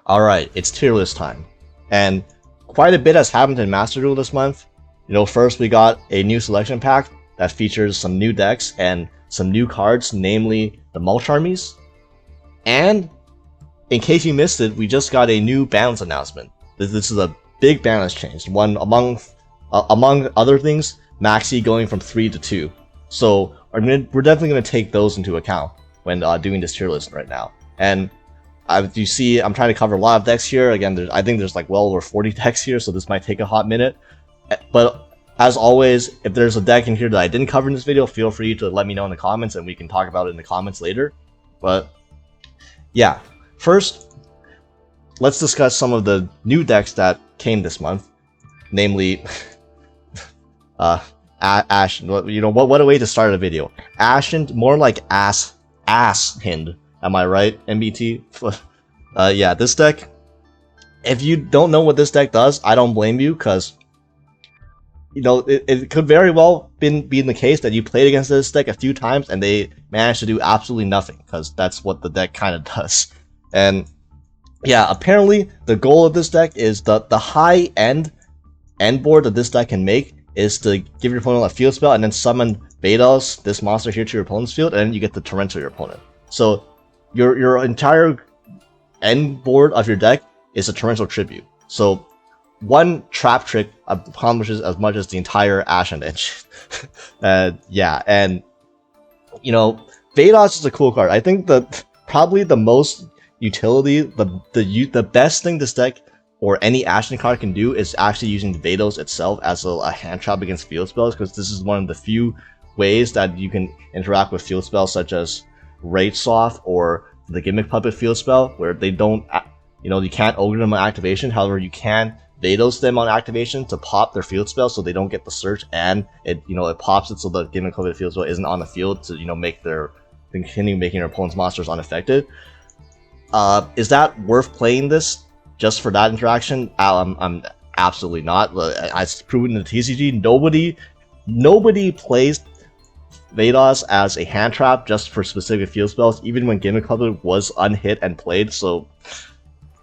Alright, it's tier list time. And quite a bit has happened in Master Duel this month. You know, first we got a new selection pack that features some new decks and some new cards, namely the Mulch Armies. And, in case you missed it, we just got a new BANLIST announcement. This is a big BANLIST change. One among other things, Maxi going from 3 to 2. So we're definitely going to take those into account when doing this tier list right now. And you see, I'm trying to cover a lot of decks here. Again, I think there's like well over 40 decks here, so this might take a hot minute. But as always, if there's a deck in here that I didn't cover in this video, feel free to let me know in the comments and we can talk about it in the comments later. But yeah, first, let's discuss some of the new decks that came this month. Namely, Ashen. You know, what a way to start a video. Ashen, more like ass hind. Am I right, MBT? Yeah, this deck, if you don't know what this deck does, I don't blame you, because, you know, it could very well be in the case that you played against this deck a few times and they managed to do absolutely nothing, because that's what the deck kind of does. And yeah, apparently the goal of this deck is the high end board that this deck can make is to give your opponent a field spell and then summon Vados, this monster here, to your opponent's field, and then you get the torrential your opponent. So your entire end board of your deck is a torrential tribute. So one trap trick accomplishes as much as the entire Ashen engine. Yeah, and you know, Vados is a cool card. I think probably the most utility, the best thing this deck or any Ashen card can do is actually using the Vados itself as a hand trap against field spells, because this is one of the few ways that you can interact with field spells such as Rage Soft or the Gimmick Puppet field spell, where they don't, you know, you can't ogre them on activation. However, you can Vados them on activation to pop their field spell so they don't get the search, and it, you know, it pops it so the Gimmick Puppet field spell isn't on the field to, you know, continue making their opponent's monsters unaffected. Is that worth playing this just for that interaction? I'm absolutely not. I've proven in the TCG, nobody plays Vados as a hand trap just for specific field spells, even when Gimmick Puppet was unhit and played. So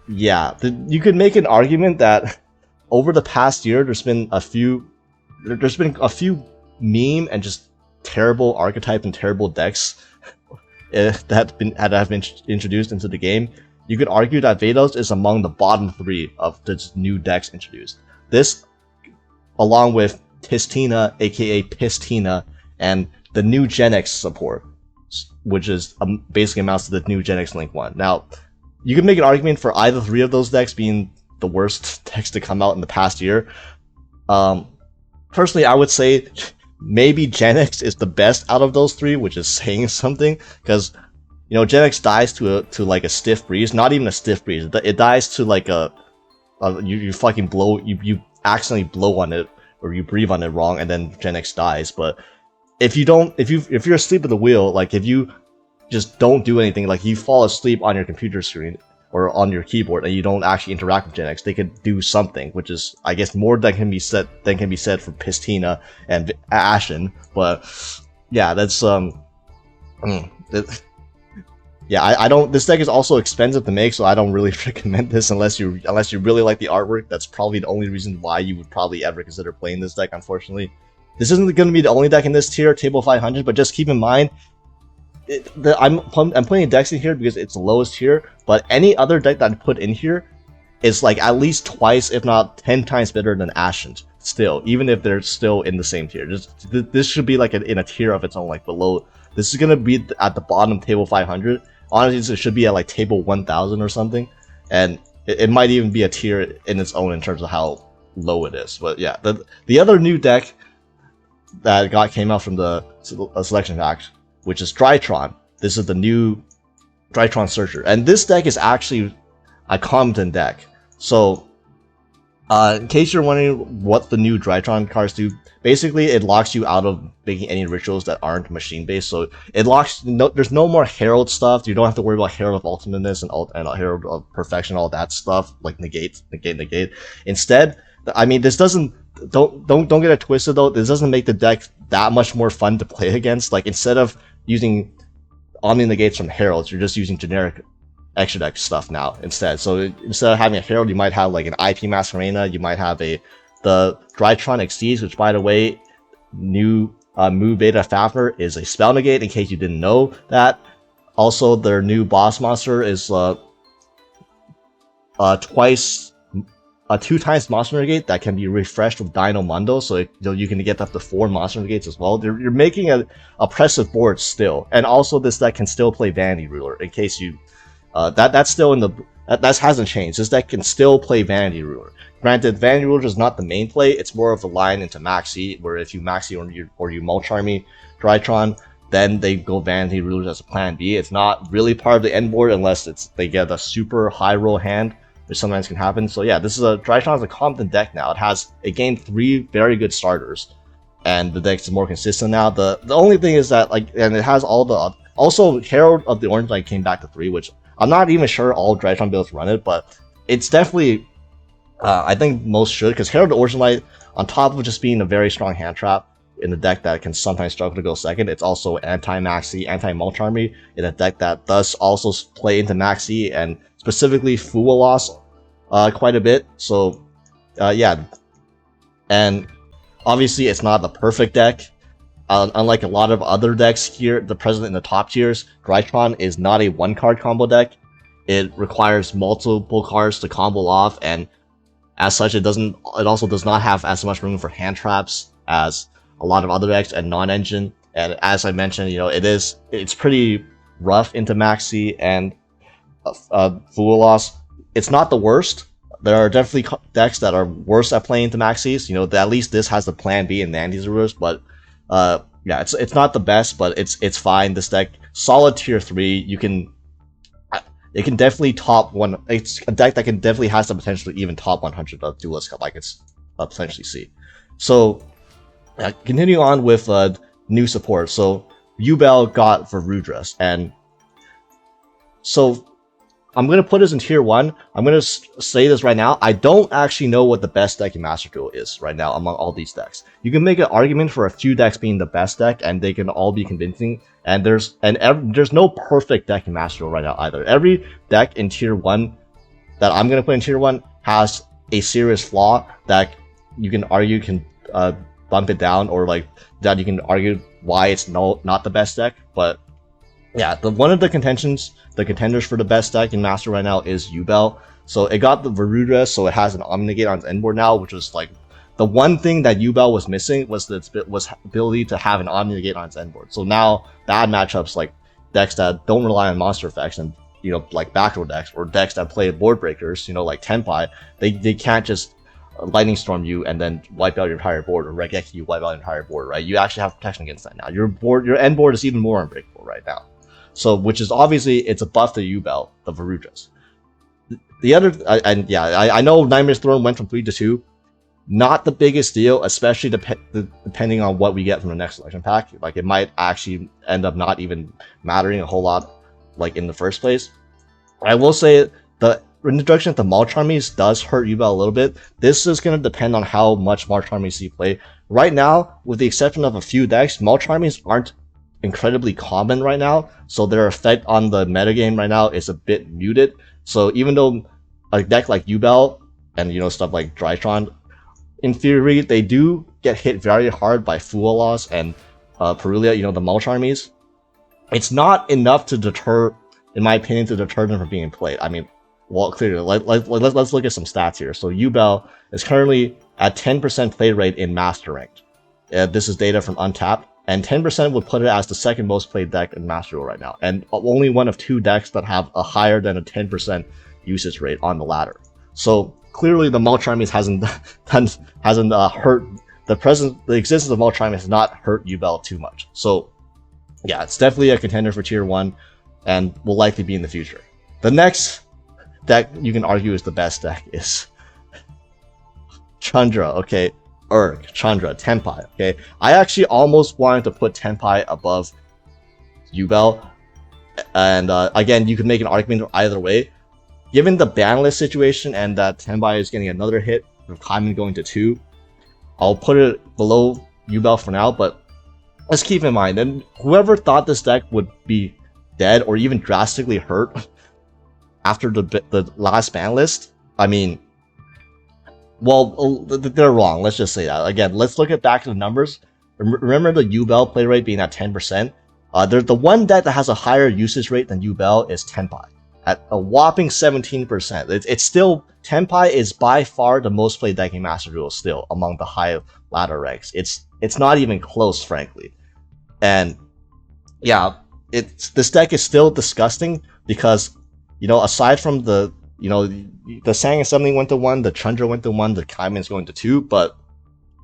yeah, you could make an argument that over the past year there's been a few meme and just terrible archetype and terrible decks that have been introduced into the game. You could argue that Vados is among the bottom 3 of the new decks introduced. This, along with Pistina, aka Pistina, and the new Gen X support, which is basically amounts to the new Gen X Link 1. Now, you can make an argument for either 3 of those decks being the worst decks to come out in the past year. Personally, I would say maybe Gen X is the best out of those 3, which is saying something, because, you know, Gen X dies to like a stiff breeze, not even a stiff breeze. It dies to like you fucking blow, you accidentally blow on it or you breathe on it wrong, and then Gen X dies. But if you're asleep at the wheel, like if you just don't do anything, like you fall asleep on your computer screen or on your keyboard and you don't actually interact with Gen X, they could do something, which is, I guess, more than can be said for Pistina and Ashen. But yeah, that's yeah, I don't. This deck is also expensive to make, so I don't really recommend this unless you really like the artwork. That's probably the only reason why you would probably ever consider playing this deck. Unfortunately, this isn't going to be the only deck in this tier, Table 500. But just keep in mind, I'm putting decks in here because it's the lowest tier. But any other deck that I put in here is like at least twice, if not 10 times better than Ashen. Still, even if they're still in the same tier, this should be like in a tier of its own, like below. This is gonna be at the bottom, Table 500. Honestly, it should be at like Table 1000 or something, and it might even be a tier in its own in terms of how low it is. But yeah, the other new deck that came out from the selection pack, which is Drytron. This is the new Drytron Searcher, and this deck is actually a Compton deck. So, in case you're wondering what the new Drytron cards do, basically it locks you out of making any rituals that aren't machine-based. So it locks. There's no more Herald stuff. You don't have to worry about Herald of Ultimateness and Herald of Perfection, all that stuff like negate. Instead, I mean, this doesn't. Don't get it twisted though. This doesn't make the deck that much more fun to play against. Like, instead of using Omni Negates from Heralds, you're just using generic extra deck stuff now instead. So instead of having a Herald, you might have like an IP Masquerena, you might have the Drytron Exceeds, which by the way, new Mu Beta Fafner is a spell negate in case you didn't know that. Also, their new boss monster is 2 times monster negate that can be refreshed with Dino Mundo, so you can get up to 4 monster negates as well. You're making an oppressive board still, and also this deck can still play Vanity Ruler in case you that's still in the that hasn't changed. This deck can still play Vanity Ruler. Granted, Vanity Ruler is not the main play; it's more of a line into Maxi, where if you Maxi or you Mulcharmy Drytron, then they go Vanity Rulers as a plan B. It's not really part of the end board unless they get a super high roll hand, which sometimes can happen. So yeah, this is Drytron is a competent deck now. It gained 3 very good starters, and the deck is more consistent now. The only thing is that and it has all the also Herald of the Orange Knight came back to 3, which I'm not even sure all Drytron builds run it, but it's definitely I think most should, because Herald of the Orange Knight, on top of just being a very strong hand trap in a deck that can sometimes struggle to go second, it's also anti-Maxi, anti-Mulcharmy in a deck that does also play into Maxi and specifically Fuwa Loss quite a bit. So yeah, and obviously it's not the perfect deck. Unlike a lot of other decks here, the present in the top tiers, Drytron is not a 1-card combo deck. It requires multiple cards to combo off, and as such, it also does not have as much room for hand traps as a lot of other decks and non-engine. And as I mentioned, it's pretty rough into Maxi and Fuwa Loss. It's not the worst. There are definitely decks that are worse at playing into Maxis. At least this has the plan B and Nandy's Rulers, but yeah, it's not the best, but it's fine. This deck, solid tier 3. It can definitely top one. It's a deck that can definitely has the potential to even top 100 of Duelist Cup. I could potentially see. So continue on with new support. So Yubel got Varudras, and so I'm going to put this in tier 1. I'm going to say this right now. I don't actually know what the best deck in Master Duel is right now among all these decks. You can make an argument for a few decks being the best deck, and they can all be convincing. And there's no perfect deck in Master Duel right now either. Every deck in tier 1 that I'm going to put in tier 1 has a serious flaw that you can argue can bump it down, or that you can argue why it's not the best deck. But yeah, one of the contenders for the best deck in Master right now is Yubel. So it got the Varudra, so it has an Omnigate on its end board now, which was the one thing that Yubel was missing was ability to have an Omnigate on its end board. So now bad matchups like decks that don't rely on monster effects and like backdoor decks, or decks that play board breakers, like Tenpai, they can't just Lightning Storm you and then wipe out your entire board, or Regeki you wipe out your entire board, right? You actually have protection against that now. Your end board is even more unbreakable right now. So, which is obviously, it's a buff to Yubel, the Varudras. The other, I know Nightmare's Throne went from 3 to 2. Not the biggest deal, especially depending on what we get from the next selection pack. It might actually end up not even mattering a whole lot, in the first place. I will say the introduction of the Mulcharmies does hurt Yubel a little bit. This is going to depend on how much Mulcharmies you play. Right now, with the exception of a few decks, Mulcharmies aren't incredibly common right now, so their effect on the metagame right now is a bit muted. So even though a deck like Yubel and stuff like Drytron, in theory, they do get hit very hard by Fuwa Loss and Perulia, the Mulcharmies, it's not enough to deter, in my opinion, to deter them from being played. I mean, well, clearly, let's look at some stats here. So Yubel is currently at 10% play rate in Master Ranked. This is data from Untapped, and 10% would put it as the second most played deck in Master Duel right now, and only one of 2 decks that have a higher than a 10% usage rate on the ladder. So clearly, the Mulcharmies hasn't hurt the existence of Mulcharmies has not hurt Yubel too much. So yeah, it's definitely a contender for tier 1, and will likely be in the future. The next deck you can argue is the best deck is Chandra. Okay. Chandra, Tenpai, okay? I actually almost wanted to put Tenpai above Yubel, and again, you could make an argument either way. Given the BANLIST situation and that Tenpai is getting another hit with Kaiman going to 2, I'll put it below Yubel for now, but let's keep in mind, and whoever thought this deck would be dead or even drastically hurt after the last ban list, I mean, well, they're wrong. Let's just say that. Again, let's look at back to the numbers. Remember the Yubel play rate being at 10%? The one deck that has a higher usage rate than Yubel is Tenpai at a whopping 17%. It's still, Tenpai is by far the most played deck in Master Duel still among the high ladder ranks. It's not even close, frankly. And yeah, this deck is still disgusting because, you know, aside from the, you know, the Sang suddenly went to 1, the Chandra went to 1, the Kaiman's going to 2, but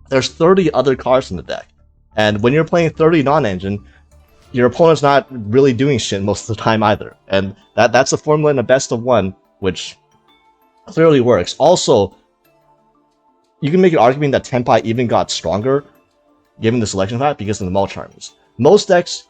there's 30 other cards in the deck. And when you're playing 30 non-engine, your opponent's not really doing shit most of the time either. And that's a formula in a best of 1, which clearly works. Also, you can make an argument that Tenpai even got stronger given the selection fact because of the Mulch Armies. Most decks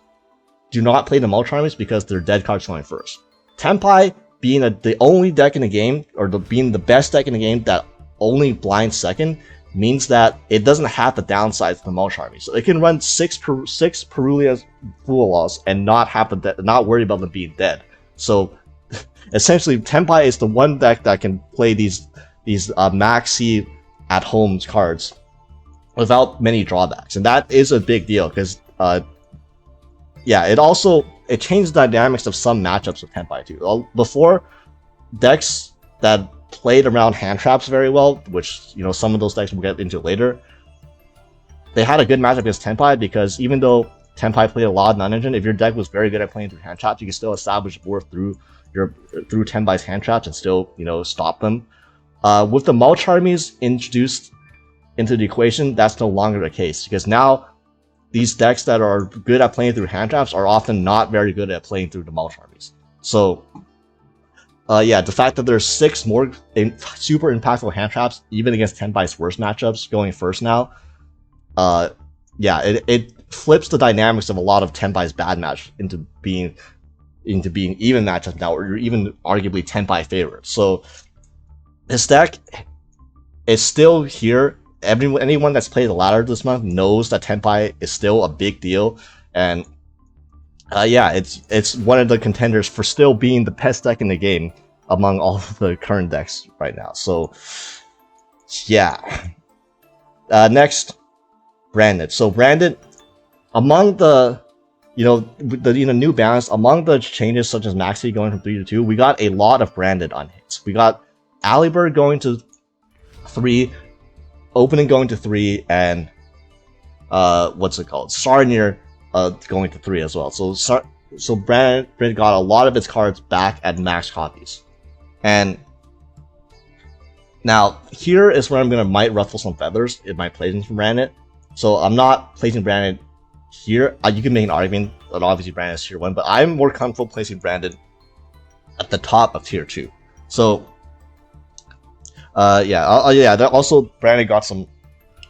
do not play the Mulch Armies because they're dead cards going first. Tenpai being the only deck in the game, or being the best deck in the game that only blinds second, means that it doesn't have the downsides of the Mulch Army. So it can run six Perulia Fulalas and not worry about them being dead. So essentially, Tenpai is the one deck that can play these maxi at home cards without many drawbacks, and that is a big deal because yeah, it changed the dynamics of some matchups with Tenpai too. Before, decks that played around hand traps very well, which, you know, some of those decks we'll get into later, they had a good matchup against Tenpai because even though Tenpai played a lot of non-engine, if your deck was very good at playing through hand traps, you can still establish board through Tenpai's hand traps and still, you know, stop them. With the Mulch Armies introduced into the equation, that's no longer the case because now these decks that are good at playing through hand traps are often not very good at playing through the Mulch Armies. So yeah, the fact that there's 6 more super impactful hand traps, even against Tenpai's worst matchups, going first now, yeah, it flips the dynamics of a lot of Tenpai's bad match into being even matchups now, or even arguably Tenpai favorites. So this deck is still here. Anyone that's played the ladder this month knows that Tenpai is still a big deal, and yeah, it's one of the contenders for still being the best deck in the game among all of the current decks right now. So yeah, next, Branded. So Branded, among the new balance, among the changes such as Maxi going from 3 to 2, we got a lot of Branded unhits. We got Aliber going to 3, Opening going to 3, and what's it called? Sarnier going to 3 as well. So Branded got a lot of its cards back at max copies. And now here is where I'm might ruffle some feathers in my placing for Branded. So I'm not placing Branded here. You can make an argument that obviously Branded is tier 1, but I'm more comfortable placing Branded at the top of tier 2. So yeah, that also Branded got some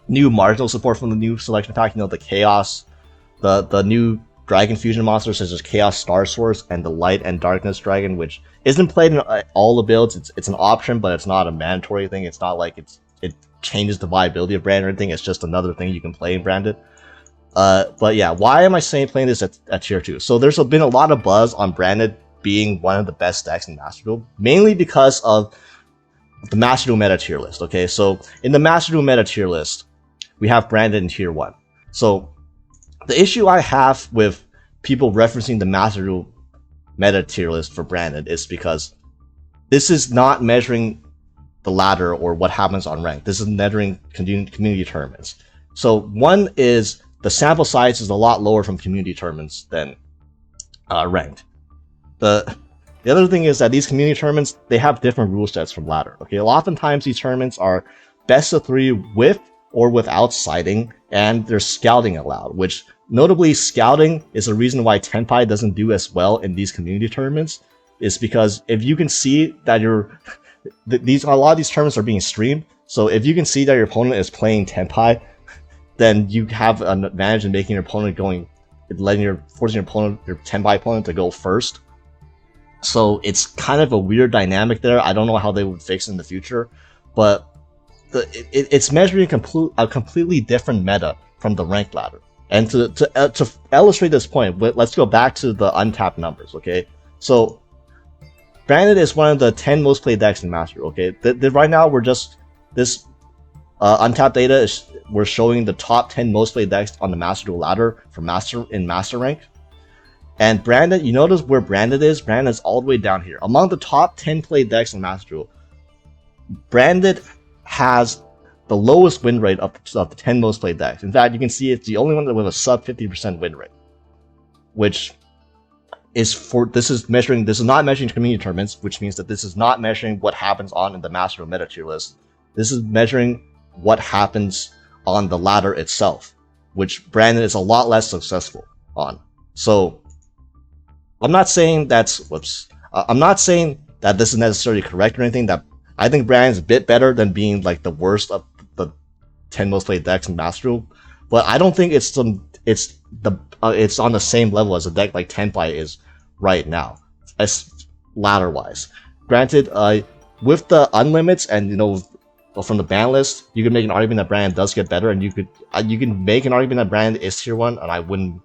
new marginal support from the new selection pack. You know, the Chaos, the new Dragon Fusion monsters such as Chaos Star Source and the Light and Darkness Dragon, which isn't played in all the builds. It's an option, but it's not a mandatory thing. It's not like it changes the viability of Branded or anything. It's just another thing you can play in Branded. But yeah, why am I saying playing this at tier 2? So there's been a lot of buzz on Branded being one of the best decks in Master Duel, mainly because of the Master Duel meta tier list. Okay, so in the Master Duel meta tier list, we have Branded in tier 1. So the issue I have with people referencing the Master Duel meta tier list for Branded is because this is not measuring the ladder or what happens on rank. This is measuring community tournaments. So one is the sample size is a lot lower from community tournaments than ranked. The other thing is that these community tournaments, they have different rule sets from ladder. Okay, oftentimes these tournaments are best of 3 with or without sighting, and there's scouting allowed, which notably scouting is a reason why Tenpai doesn't do as well in these community tournaments, is because if you can see that a lot of these tournaments are being streamed, so if you can see that your opponent is playing Tenpai, then you have an advantage in making your opponent forcing your Tenpai opponent to go first. So it's kind of a weird dynamic there. I don't know how they would fix it in the future, but it's measuring a completely different meta from the ranked ladder. And to illustrate this point, let's go back to the untapped numbers, okay? So Branded is one of the 10 most played decks in Master. Okay, right now we're just this untapped data is we're showing the top 10 most played decks on the Master Duel ladder for Master rank. And Branded, you notice where Branded is? Branded is all the way down here. Among the top 10 played decks in Master Duel, Branded has the lowest win rate of the 10 most played decks. In fact, you can see it's the only one with a sub 50% win rate, which is this is not measuring community tournaments, which means that this is not measuring what happens on in the Master Duel meta tier list. This is measuring what happens on the ladder itself, which Branded is a lot less successful on. So I'm not saying I'm not saying that this is necessarily correct or anything. That I think Branded is a bit better than being like the worst of the 10 most played decks in Master Duel, but I don't think it's on the same level as a deck like Tenpai is right now, as ladder wise. Granted, with the unlimits and from the ban list, you can make an argument that Branded does get better, and you can make an argument that Branded is tier 1, and I wouldn't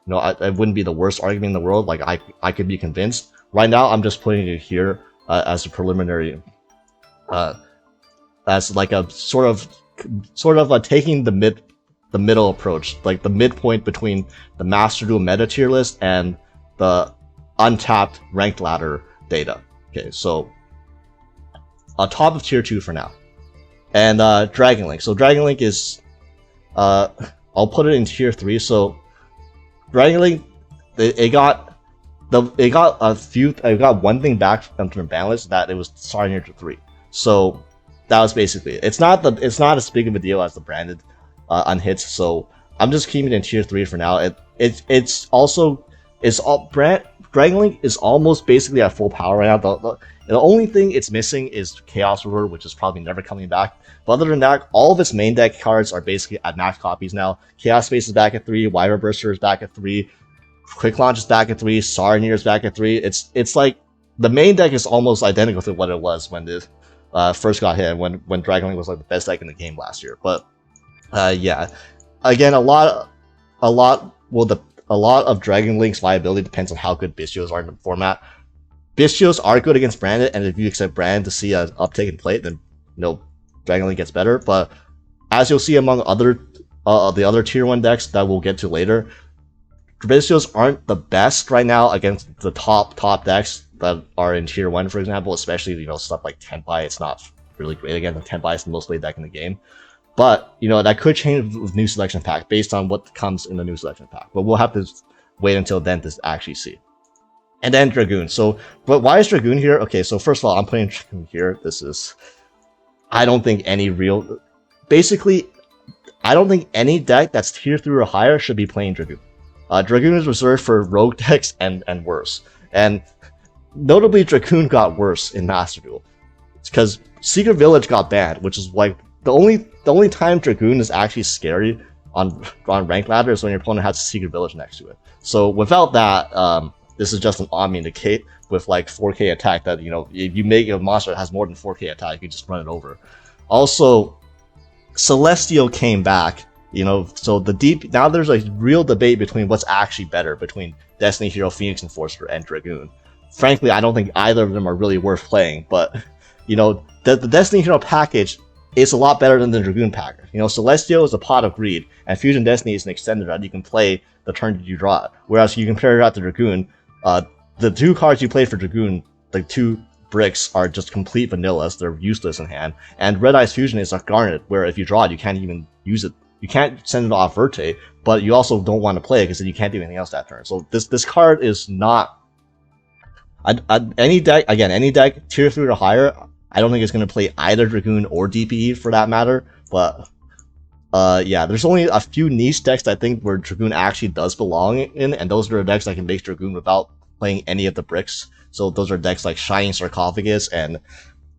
it wouldn't be the worst argument in the world. Like I could be convinced. Right now, I'm just putting it here as a preliminary, as like a sort of taking the middle approach, like the midpoint between the Master Duel meta tier list and the untapped ranked ladder data. Okay, so top of tier 2 for now, and Dragon Link. So Dragon Link is, I'll put it in tier 3. So Dragon Link, it got one thing back from the ban list, that it was starting near to 3. So that was basically it. It's not as big of a deal as the Branded unhits. So I'm just keeping it in tier 3 for now. Dragon Link is almost basically at full power right now. The only thing it's missing is Chaos River, which is probably never coming back. But other than that, all of its main deck cards are basically at max copies now. Chaos Space is back at 3, Wyra Burster is back at 3, Quick Launch is back at 3, Saronir is back at 3. It's like the main deck is almost identical to what it was when it first got hit, when Dragon Link was like the best deck in the game last year. But yeah, again, a lot of Dragon Link's viability depends on how good Bystios are in the format. Bystios are good against Branded, and if you accept Branded to see an uptake in play, then Dragon Link gets better. But as you'll see among the other tier 1 decks that we'll get to later, Bystios aren't the best right now against the top decks that are in tier 1, for example, especially stuff like Tenpai. It's not really great against Tenpai. It's the most played deck in the game. But that could change with new selection pack based on what comes in the new selection pack. But we'll have to wait until then to actually see. And then Dragoon. But why is Dragoon here? Okay, so first of all, I'm putting Dragoon here. I don't think any deck that's tier 3 or higher should be playing Dragoon. Dragoon is reserved for rogue decks and worse. And notably, Dragoon got worse in Master Duel. It's because Secret Village got banned, which is like the only time Dragoon is actually scary on ranked ladder is when your opponent has a Secret Village next to it. So without that, this is just an Omni Indicate with like 4k attack that, if you make a monster that has more than 4k attack, you can just run it over. Also, Celestial came back, so now there's a real debate between what's actually better between Destiny Hero, Phoenix Enforcer, and Dragoon. Frankly, I don't think either of them are really worth playing, but, the Destiny Hero package is a lot better than the Dragoon package. Celestial is a Pot of Greed, and Fusion Destiny is an extender that you can play the turn that you draw it. Whereas you compare it out to Dragoon, the 2 cards you play for Dragoon, the 2 bricks, are just complete vanillas. They're useless in hand. And Red Eye's Fusion is a Garnet, where if you draw it, you can't even use it. You can't send it off Verte, but you also don't want to play it because then you can't do anything else that turn. So this card is not... any deck tier 3 or higher, I don't think it's going to play either Dragoon or DPE for that matter. But yeah, there's only a few niche decks I think where Dragoon actually does belong in, and those are the decks that can make Dragoon without playing any of the bricks. So those are decks like Shining Sarcophagus and,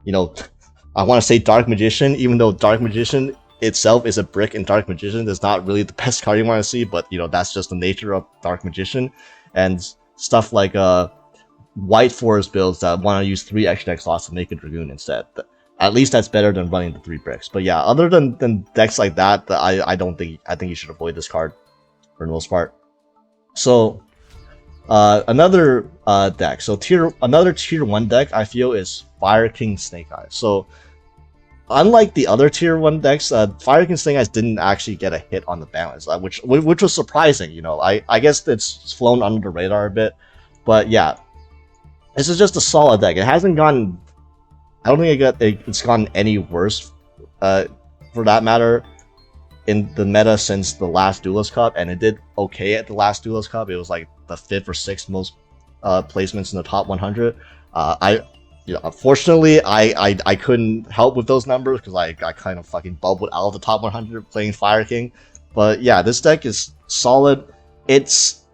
I want to say Dark Magician, even though Dark Magician itself is a brick, and Dark Magician is not really the best card you want to see, but that's just the nature of Dark Magician. And stuff like White Forest builds that want to use 3 extra deck slots to make a Dragoon instead. At least that's better than running the 3 bricks. But yeah, other than decks like that, I think you should avoid this card for the most part. So Another deck. So another tier 1 deck I feel is Fire King Snake Eyes. So unlike the other tier 1 decks, Fire King Snake Eyes didn't actually get a hit on the ban list, which was surprising. You know, I guess it's flown under the radar a bit, but yeah, this is just a solid deck. It hasn't gone. I don't think it's gotten any worse, for that matter, in the meta since the last Duelist Cup, and it did okay at the last Duelist Cup. It was like the 5th or 6th most placements in the top 100. Unfortunately, I couldn't help with those numbers because I kind of fucking bubbled out of the top 100 playing Fire King. But yeah, this deck is solid. It's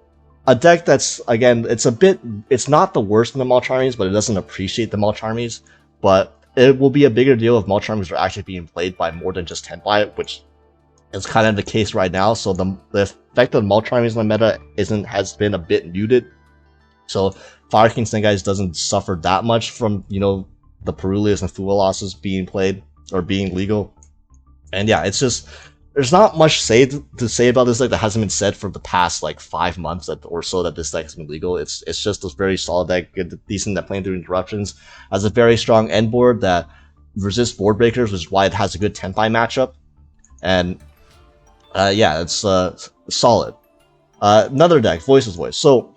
a deck that's, again, it's not the worst in the Malcharmies, but it doesn't appreciate the Malcharmies. But it will be a bigger deal if Malcharmies are actually being played by more than just Tenpai, which is kind of the case right now. So the effect of Malcharmies in the meta has been a bit muted. So Fire King Snake Eyes doesn't suffer that much from, you know, the Perulias and Fualosses being played or being legal. And yeah, it's just, there's not much to say about this deck that hasn't been said for the past like 5 months or so that this deck has been legal. It's just a very solid deck, decent at playing through interruptions, has a very strong end board that resists board breakers, which is why it has a good Tenpai matchup. And yeah, it's solid. Another deck, Voice's Voice. So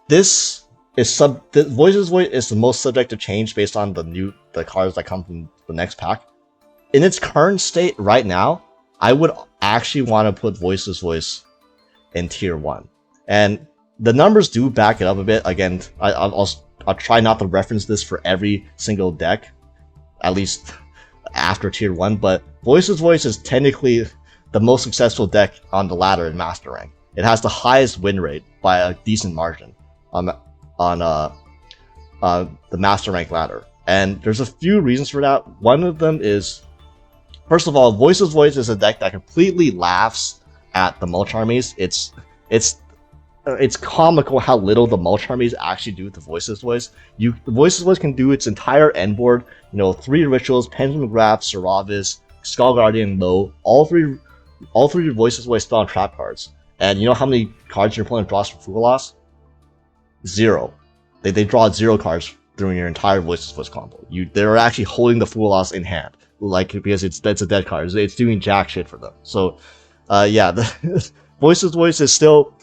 Voice's Voice is the most subject to change based on the cards that come from the next pack. In its current state right now, I would actually want to put Voice's Voice in tier 1. And the numbers do back it up a bit. Again, I'll try not to reference this for every single deck, at least after tier 1, but Voice's Voice is technically the most successful deck on the ladder in Master Rank. It has the highest win rate by a decent margin on the Master Rank ladder. And there's a few reasons for that. One of them is, first of all, Voice's Voice is a deck that completely laughs at the Malcharmies. It's comical how little the Malcharmies actually do to Voice's Voice. The Voice's Voice can do its entire end board, you know, 3 rituals, Pendulum Graph, Seravis, Skull Guardian, Low, all three Voice's Voice spell and trap cards. And you know how many cards your opponent draws from Fugalas? 0. They draw 0 cards during your entire Voice's Voice combo. They're actually holding the Fugalas in hand, like, because it's a dead card. It's doing jack shit for them. So, yeah, the Voice's Voice is still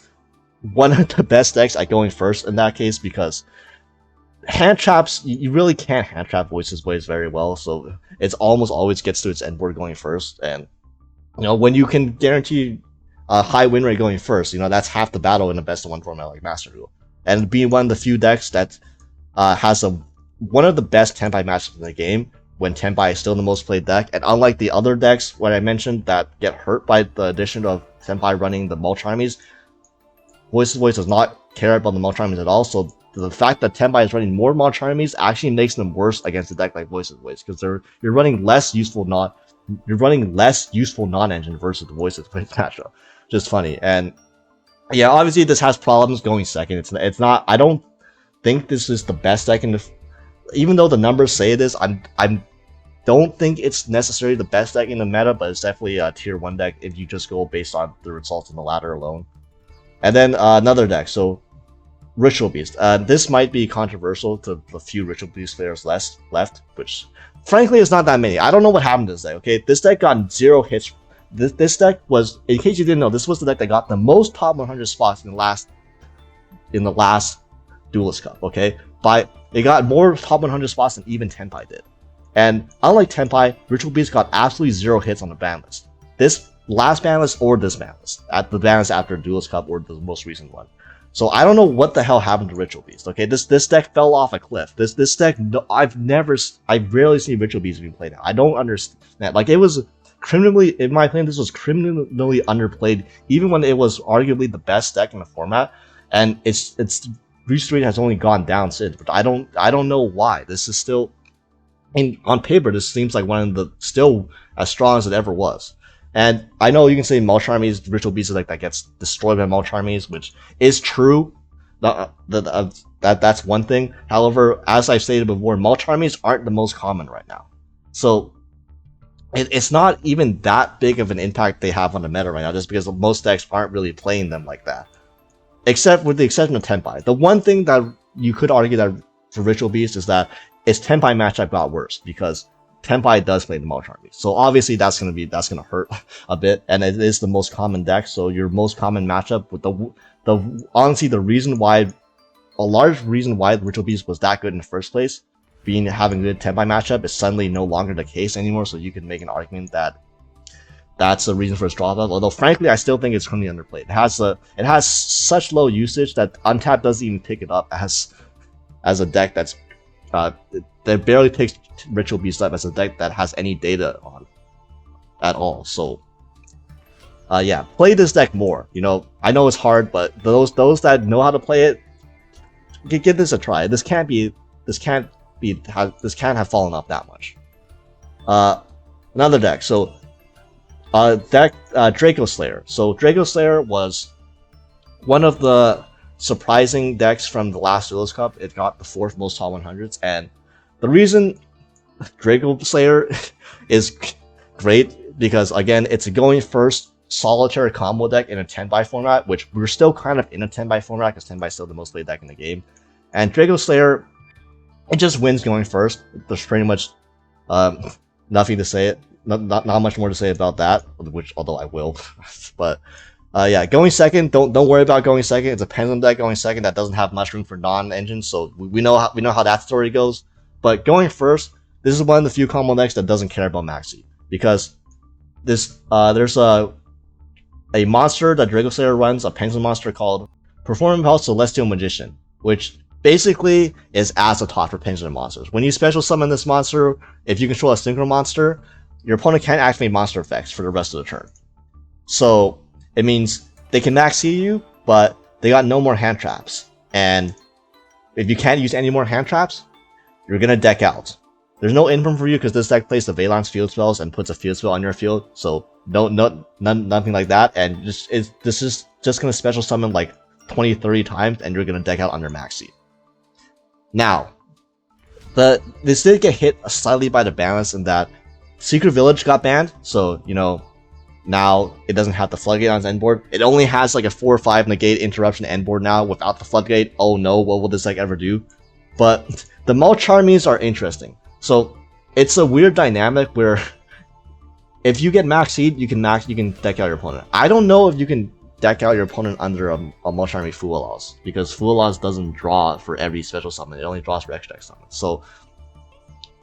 one of the best decks at going first in that case, because hand traps, you really can't hand trap Voice's Voice very well, so it's almost always gets to its end board going first. And you know, when you can guarantee a high win rate going first, you know, that's half the battle in a best of 1 format like Master Duel. And being one of the few decks that has one of the best Tenpai matchups in the game, when Tenpai is still the most played deck, and unlike the other decks what I mentioned that get hurt by the addition of Tenpai running the Malcharmies, Voice's Voice does not care about the Malcharmies at all. So the fact that Tenpai is running more Malcharmies actually makes them worse against a deck like Voice's Voice, because you're running less useful non-engine versus the Voice's Voice matchup. Just funny. And yeah, obviously this has problems going second. It's not. I don't think this is the best deck in the. Even though the numbers say it is, I don't think it's necessarily the best deck in the meta, but it's definitely a tier 1 deck if you just go based on the results in the ladder alone. And then another deck, so Ritual Beast. This might be controversial to the few Ritual Beast players left, which frankly is not that many. I don't know what happened to this deck. Okay, this deck got 0 hits. This deck was, in case you didn't know, this was the deck that got the most top 100 spots in the last Duelist Cup. Okay, it got more top 100 spots than even Tenpai did. And unlike Tenpai, Ritual Beast got absolutely 0 hits on the ban list. This last ban list or this ban list, at the ban list after Duelist Cup or the most recent one. So I don't know what the hell happened to Ritual Beast. Okay, this deck fell off a cliff. This deck, I've rarely seen Ritual Beast being played now. I don't understand. Like, it was criminally, in my opinion, this was criminally underplayed, even when it was arguably the best deck in the format. And its reach rate has only gone down since. But I don't know why. This is still, on paper, this seems like one of the still as strong as it ever was. And I know you can say Malcharmies, Ritual Beast is like that gets destroyed by Malcharmies, which is true. That's one thing. However, as I've stated before, Malcharmies aren't the most common right now. So it's not even that big of an impact they have on the meta right now, just because most decks aren't really playing them like that. except with the exception of Tenpai. The one thing that you could argue that for Ritual Beast is that its Tenpai matchup got worse because Tenpai does play the Mulch Army. So obviously that's gonna hurt a bit, and it is the most common deck. So your most common matchup with honestly the reason why a large reason why the Ritual Beast was that good in the first place, having a good Tenpai matchup, is suddenly no longer the case anymore. So you can make an argument that that's the reason for its drop off. Although frankly, I still think it's currently underplayed. It has such low usage that Untap doesn't even pick it up as a deck that barely picks Ritual Beast up as a deck that has any data on at all. So yeah, play this deck more. You know, I know it's hard, but those that know how to play it, give this a try. This can't have fallen off that much. Another deck. So Draco Slayer. So Draco Slayer was one of the surprising decks from the last Duelist Cup. It got the 4th most top 100s, and the reason Draco Slayer is great because again, it's a going first solitary combo deck in a 10x format, which we're still kind of in a 10x format because 10x is still the most played deck in the game. And Draco Slayer, it just wins going first. There's pretty much nothing to say. Not much more to say about that, which although I will. But yeah, going second, don't worry about going second. It's a pendulum deck going second that doesn't have much room for non-engines, so we know how that story goes. But going first, this is one of the few combo decks that doesn't care about Maxi, because there's a monster that Draco Slayer runs, a pendulum monster called Perform Impulse Celestial Magician, which basically is as a top for pendulum monsters. When you special summon this monster, if you control a synchro monster, your opponent can't activate monster effects for the rest of the turn. So it means they can max heal you, but they got no more hand traps. And if you can't use any more hand traps, you're gonna deck out. There's no infirm for you because this deck plays the Valence field spells and puts a field spell on your field, so nothing like that. And this is just gonna special summon like 20-30 times, and you're gonna deck out under Maxi. Now, this did get hit slightly by the balance in that Secret Village got banned, so you know now it doesn't have the Floodgate on its end board. It only has like a 4 or 5 negate interruption end board now without the Floodgate. Oh no, what will this deck ever do? But the Mulch Armies are interesting. So it's a weird dynamic where if you get max seed, you can deck out your opponent. I don't know if you can deck out your opponent under a Mulch Army Fualas, because Fualas doesn't draw for every special summon. It only draws for extra deck summons. So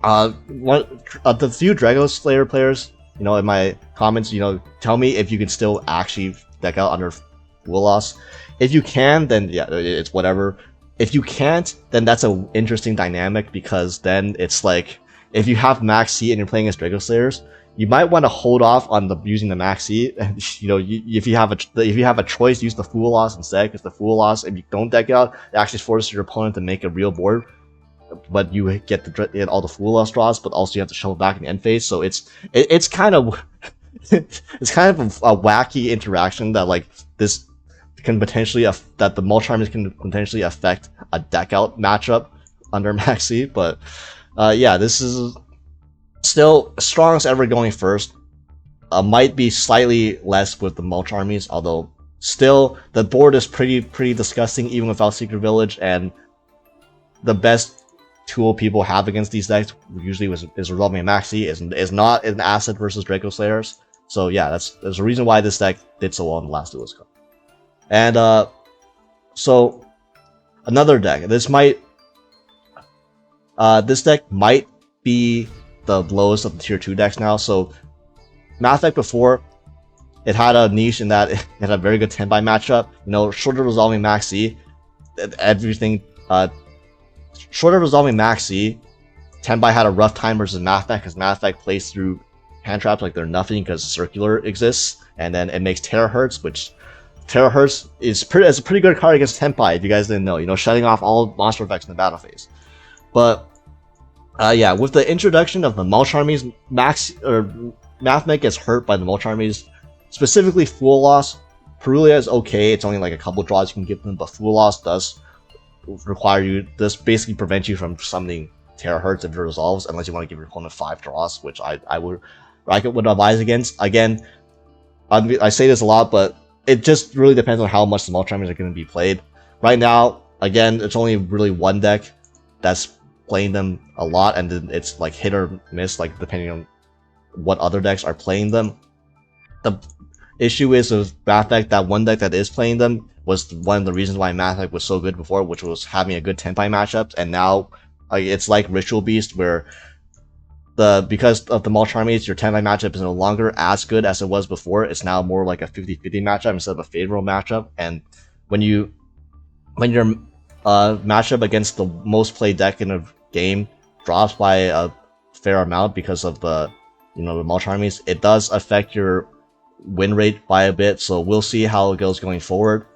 the few Draco Slayer players, you know, in my comments, you know, tell me if you can still actually deck out under Fualas. If you can, then yeah, it's whatever. If you can't, then that's an interesting dynamic, because then it's like, if you have Max C and you're playing against Draco Slayers, you might want to hold off on using the Max C. You know, if you have a choice, use the Fool Loss instead, because the Fool Loss, if you don't deck out, it actually forces your opponent to make a real board, but you get all the Fool Loss draws, but also you have to shuffle back in the end phase. So it's kind of it's kind of a wacky interaction that like this can potentially that the Mulch Armies can potentially affect a deck out matchup under Maxi. But yeah, this is still strongest ever going first. Might be slightly less with the Mulch Armies, although still the board is pretty disgusting even without Secret Village, and the best tool people have against these decks usually is Resolving Maxi, is not an asset versus Draco Slayers. So yeah, there's a reason why this deck did so well in the last Duelist Cup. And so another deck. This deck might be the lowest of the tier 2 decks now. So Math Deck before, it had a niche in that it had a very good 10x matchup. You know, shorter Resolving Maxi, everything. Shorter Resolving Maxi, 10x had a rough time versus Math Deck, because Math Deck plays through hand traps like they're nothing because Circular exists, and then it makes Terahertz, which Terahertz is a pretty good card against Tenpai, if you guys didn't know. You know, shutting off all monster effects in the battle phase. But yeah, with the introduction of the Mulch Armies, Math Deck gets hurt by the Mulch Armies, specifically Fool Loss. Perulia is okay; it's only like a couple draws you can give them, but Fool Loss does require you. This basically prevents you from summoning Terahertz if it resolves, unless you want to give your opponent 5 draws, which I would advise against. Again, I say this a lot, but it just really depends on how much the multi are going to be played. Right now, again, it's only really one deck that's playing them a lot, and then it's like hit or miss, like depending on what other decks are playing them. The issue is with Mathmech, that one deck that is playing them was one of the reasons why Mathmech was so good before, which was having a good Tenpai matchups, and now it's like Ritual Beast, where because of the mulch armies, your Tenpai matchup is no longer as good as it was before. It's now more like a 50-50 matchup instead of a favorable matchup, and when your matchup against the most played deck in a game drops by a fair amount because of the the mulch armies, it does affect your win rate by a bit. So we'll see how it goes going forward,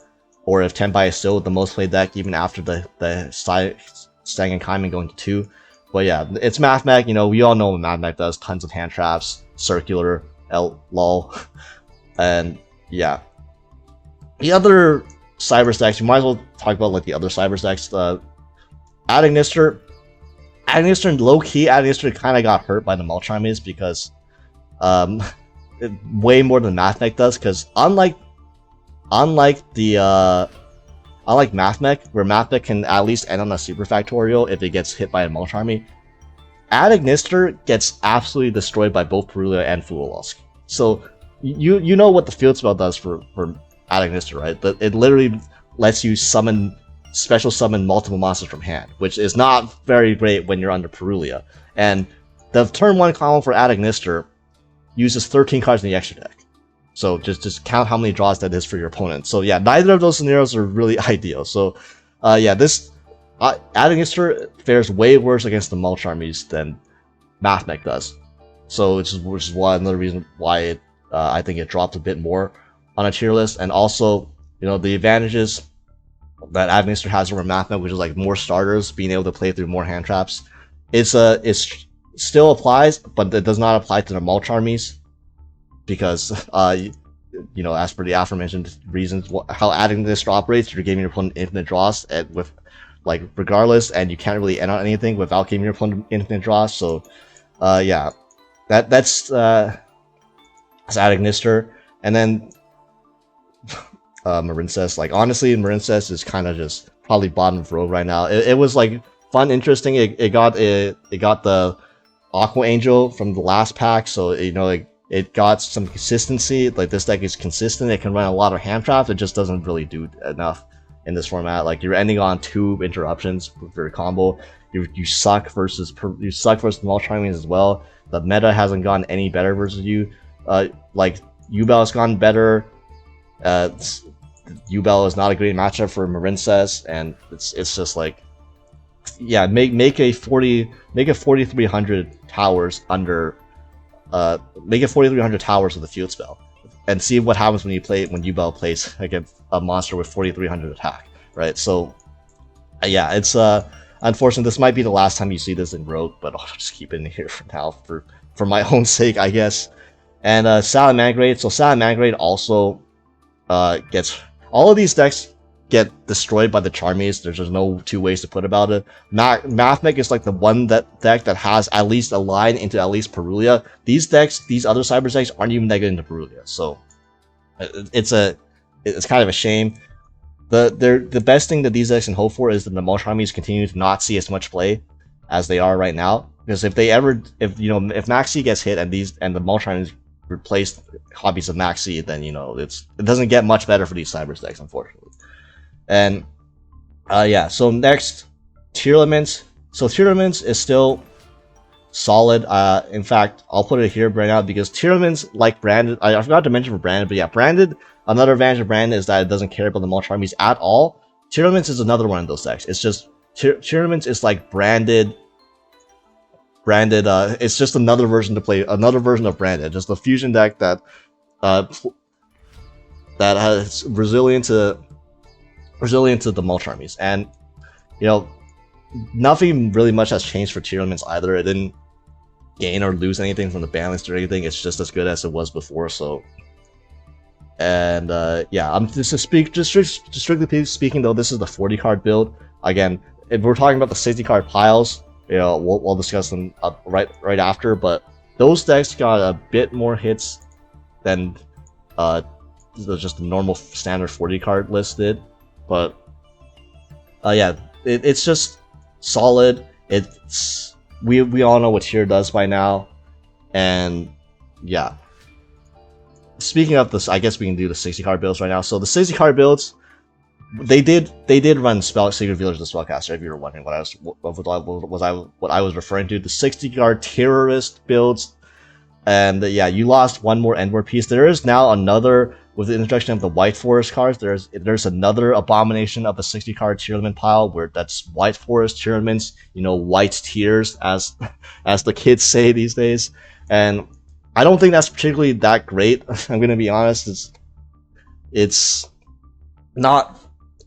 or if Tenpai is still the most played deck even after the Stang and Kaiman going to 2. But yeah, it's Mathmech. We all know what Mathmech does: tons of hand traps, circular, lol, and yeah. The other Cyber decks, you might as well talk about like the other Cyber decks. Adagnister, low-key, Adagnister kind of got hurt by the mulch armies because way more than Mathmech does, because unlike Mathmech, where Mathmech can at least end on a super factorial if it gets hit by a mulch army, Adagnister gets absolutely destroyed by both Perulia and Fulalosk. So you know what the field spell does for Adagnister, right? It literally lets you special summon multiple monsters from hand, which is not very great when you're under Perulia. And the turn 1 column for Adagnister uses 13 cards in the extra deck. So just count how many draws that is for your opponent. So yeah, neither of those scenarios are really ideal. So yeah, this Adagnister fares way worse against the mulch armies than Mathmech does. So which is why another reason why I think it dropped a bit more on a tier list. And also, the advantages that Adagnister has over Mathmech, which is like more starters, being able to play through more hand traps, it's still applies, but it does not apply to the mulch armies, because as per the aforementioned reasons, how Adagnister operates, you're giving your opponent infinite draws with regardless, and you can't really end on anything without giving your opponent infinite draws. So yeah, that's Adagnister. And then Marincess, honestly, Marincess is kind of just probably bottom of row right now. It was fun, interesting. It got the Aqua Angel from the last pack, so it got some consistency. This deck is consistent. It can run a lot of hand traps. It just doesn't really do enough in this format. You're ending on 2 interruptions for your combo. You suck versus mulch armies as well. The meta hasn't gotten any better versus you. Yubel has gotten better. Yubel is not a great matchup for Marincess, and it's just yeah, make a 4300 towers under make it 4300 towers with a field spell, and see what happens when Yubel plays against a monster with 4300 attack, right? So yeah, it's unfortunate. This might be the last time you see this in Rogue, but I'll just keep it in here for now for my own sake, I guess. And Salamangreat. So Salamangreat also gets, all of these decks get destroyed by the Charmies. There's just no two ways to put about it. Mathmech is the one deck that has at least a line into at least Perulia. These other Cyber decks aren't even that good into Perulia. So it's kind of a shame. The best thing that these decks can hope for is that the mulch armies continue to not see as much play as they are right now. Because if Maxi gets hit and the mulch armies replace copies of Maxi, then it doesn't get much better for these Cyber decks, unfortunately. And yeah, so next, Tearlaments. So Tearlaments is still solid. In fact, I'll put it here right now because Tearlaments, like Branded, I forgot to mention for Branded, but yeah, Branded, another advantage of Branded is that it doesn't care about the mulch armies at all. Tearlaments is another one of those decks. It's just Tearlaments is like Branded. It's just another version of Branded, just a fusion deck that has resilient to the mulch armies. And nothing really much has changed for Tearlaments either. It didn't gain or lose anything from the BANLIST or anything. It's just as good as it was before. So, and yeah, I'm strictly speaking though, this is the 40 card build. Again, if we're talking about the 60 card piles, we'll discuss them right after. But those decks got a bit more hits than just the normal standard 40 card list did. But yeah, it's just solid. It's we all know what tier does by now, and yeah. Speaking of this, I guess we can do the 60 card builds right now. So the 60 card builds, they did run Secret Village the Spellcaster. If you were wondering what I was referring to, the 60 card terrorist builds, and yeah, you lost one more End War piece. There is now another, with the introduction of the White Forest cards. There's another abomination of a 60 card tier element pile where that's White Forest tier elements, white tiers as the kids say these days, and I don't think that's particularly that great. I'm gonna be honest. It's not.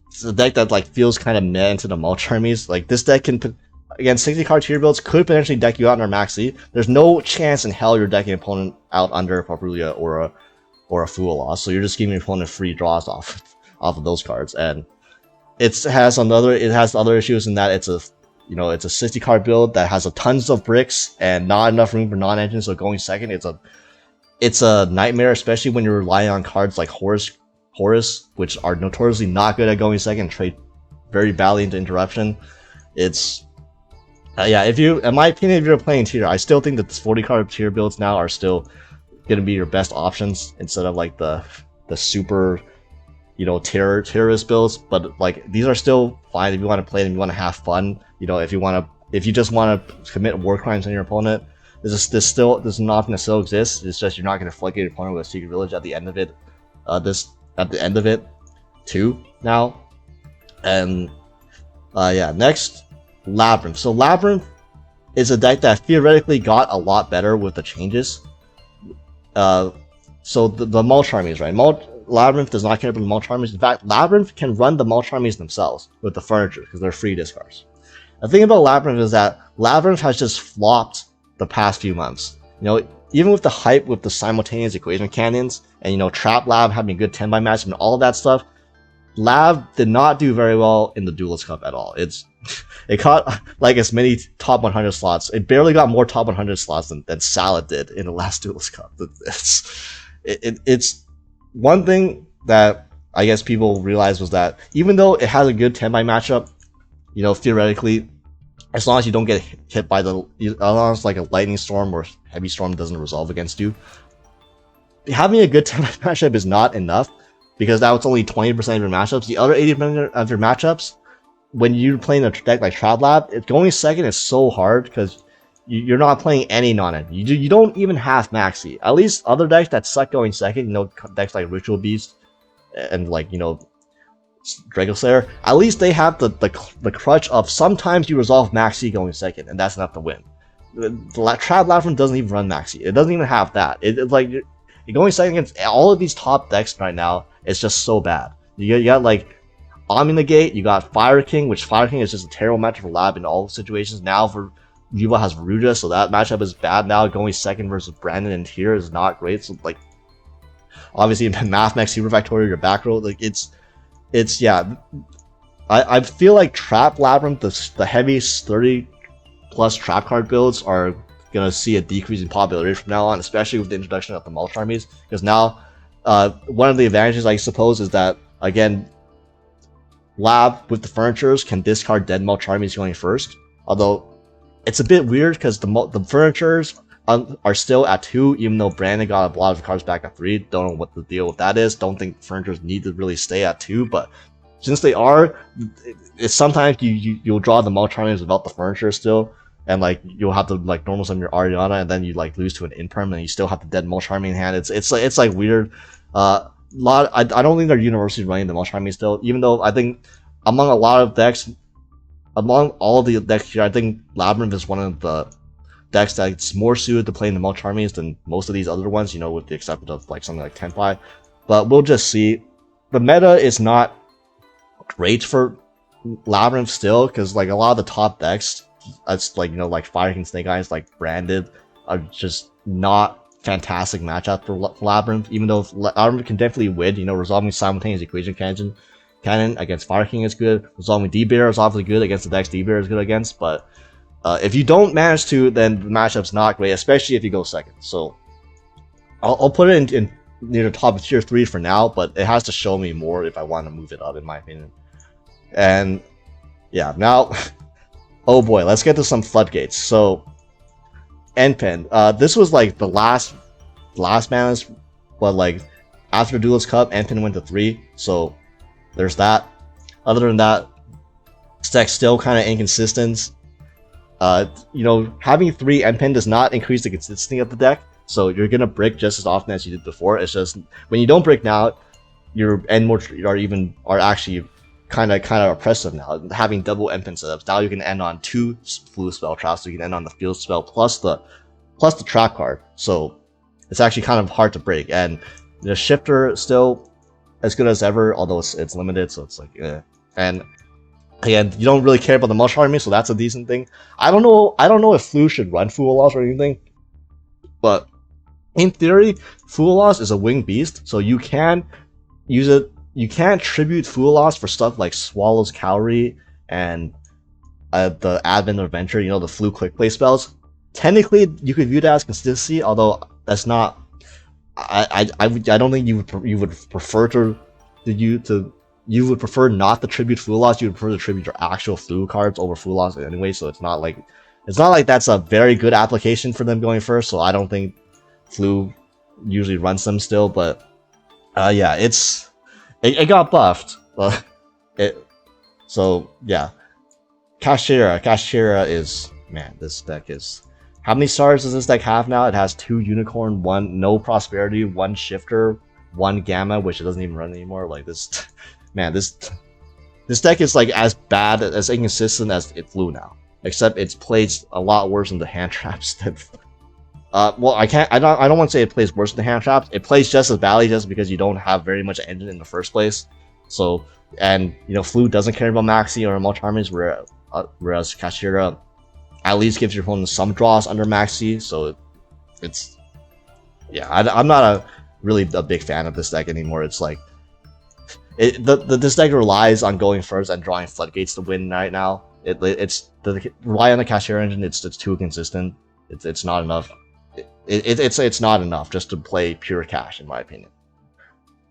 It's a deck that like feels kind of meh into the mulch armies. Like this deck can, again, 60 card tier builds could potentially deck you out under Maxi. There's no chance in hell you're decking an opponent out under Paparulia or a Fuala, so you're just giving your opponent free draws off of those cards. And it has other issues in that it's a 60 card build that has tons of bricks and not enough room for non-engines. So going second, it's a nightmare, especially when you're relying on cards like Horus, which are notoriously not good at going second, trade very badly into interruption. It's yeah, in my opinion, if you're playing tier, I still think that the 40 card tier builds now are still gonna be your best options instead of like the super terrorist builds. But like these are still fine if you want to play them, you want to have fun. If you just want to commit war crimes on your opponent, this is an option that still exists. It's just you're not going to flood your opponent with a Secret Village at the end of it. At the end of it, too now. And yeah, next, Labyrinth. So Labyrinth is a deck that theoretically got a lot better with the changes. So the mulch armies, right? Labyrinth does not care about the mulch armies. In fact, Labyrinth can run the mulch armies themselves with the furniture because they're free discards. The thing about Labyrinth is that Labyrinth has just flopped the past few months. Even with the hype with the simultaneous equation cannons and Trap Lab having a good 10 by match and all that stuff, Lab did not do very well in the Duelist Cup at all. It caught like as many top 100 slots. It barely got more top 100 slots than Salad did in the last Duelist Cup. It's one thing that I guess people realized was that even though it has a good 10 by matchup, theoretically, as long as you don't get hit by as long as like a lightning storm or heavy storm doesn't resolve against you, having a good 10 by matchup is not enough, because that was only 20% of your matchups. The other 80% of your matchups, when you're playing a deck like Trap Lab, going second is so hard because you're not playing any non-end. You don't even have Maxi. At least other decks that suck going second, decks like Ritual Beast and like Draco Slayer, at least they have the crutch of sometimes you resolve Maxi going second, and that's enough to win. The Trap Labyrinth doesn't even run Maxi. It doesn't even have that. It's like you're going second against all of these top decks right now. It's just so bad. You got like Omnigate, you got Fire King, which Fire King is just a terrible matchup for Lab in all situations. Now for Viva has Veruja, so that matchup is bad now. Going second versus Brandon and Tier is not great. So like obviously in Mathmex, Super Factorio, your back row, like it's yeah. I feel like Trap Labyrinth, the heavy 30 plus trap card builds are gonna see a decrease in popularity from now on, especially with the introduction of the mulch armies. Because now, one of the advantages I suppose is that again, Lab with the furnitures can discard dead mulch armies going first. Although it's a bit weird because the furnitures are still at 2, even though Brandon got a lot of cards back at 3. Don't know what the deal with that is. Don't think furnitures need to really stay at 2, but since they are, it's sometimes you'll draw the mulch armies without the furniture still, and like you'll have to like normal summon your Ariana, and then you like lose to an imperm, and you still have the dead mulch army in hand. It's like weird. I don't think they're universally running the mulch army still, even though I think among a lot of decks, among all the decks here, I think Labyrinth is one of the decks that's more suited to playing the mulch armies than most of these other ones, with the exception of like something like Tenpai. But we'll just see. The meta is not great for Labyrinth still, because like a lot of the top decks, that's like like Fire King, Snake Eyes, like Branded, are just not fantastic matchup for Labyrinth. Even though Labyrinth can definitely win, resolving simultaneous equation cannon against Fire King is good. Resolving D-Bear is obviously good against the decks D-Bear is good against, but if you don't manage to, then the matchup's not great, especially if you go second. So I'll put it in near the top of tier 3 for now, but it has to show me more if I want to move it up, in my opinion. And yeah, now, oh boy, let's get to some floodgates. So, N-Pen. This was like the last BANLIST, but like after Duelist Cup, N-Pen went to 3, so there's that. Other than that, this deck's still kind of inconsistent. You know, having 3 N-Pen does not increase the consistency of the deck, so you're gonna brick just as often as you did before. It's just when you don't brick now, your end more are actually kind of oppressive now. Having double N-Pen setups, now you can end on 2 flu spell traps, so you can end on the field spell plus the trap card. So it's actually kind of hard to break, and the shifter still as good as ever, although it's limited, so it's like and again, you don't really care about the Mush Army, so that's a decent thing. I don't know if Flu should run Fool Loss or anything, but in theory, Fool Loss is a winged beast, so you can use it. You can't tribute Fool Loss for stuff like Swallow's Cowrie and the Advent Adventure, you know, the Flu quick play spells. Technically, you could view that as consistency, although that's not. I don't think you would prefer you would prefer not to tribute Fool Loss. You would prefer to tribute your actual Flu cards over Fool Loss anyway. So it's not like that's a very good application for them going first. So I don't think Flu usually runs them still, but yeah, it got buffed. So yeah, Kashira is, man, this deck is. How many stars does this deck have now? It has 2 Unicorn, 1 No Prosperity, 1 Shifter, 1 Gamma, which it doesn't even run anymore. Like this, man, this deck is like as bad, as inconsistent as it Flew now. Except it's played a lot worse than the hand traps. Well, I don't want to say it plays worse than the hand traps. It plays just as badly just because you don't have very much engine in the first place. So, and you know, Flu doesn't care about Maxi or Mulch Armies, whereas Kashira at least gives your opponent some draws under Maxi, so it's, yeah, I'm not really a big fan of this deck anymore. It's like, this deck relies on going first and drawing floodgates to win right now. It's rely on the Cashier engine. It's too consistent. It's not enough. It's not enough just to play pure cash, in my opinion.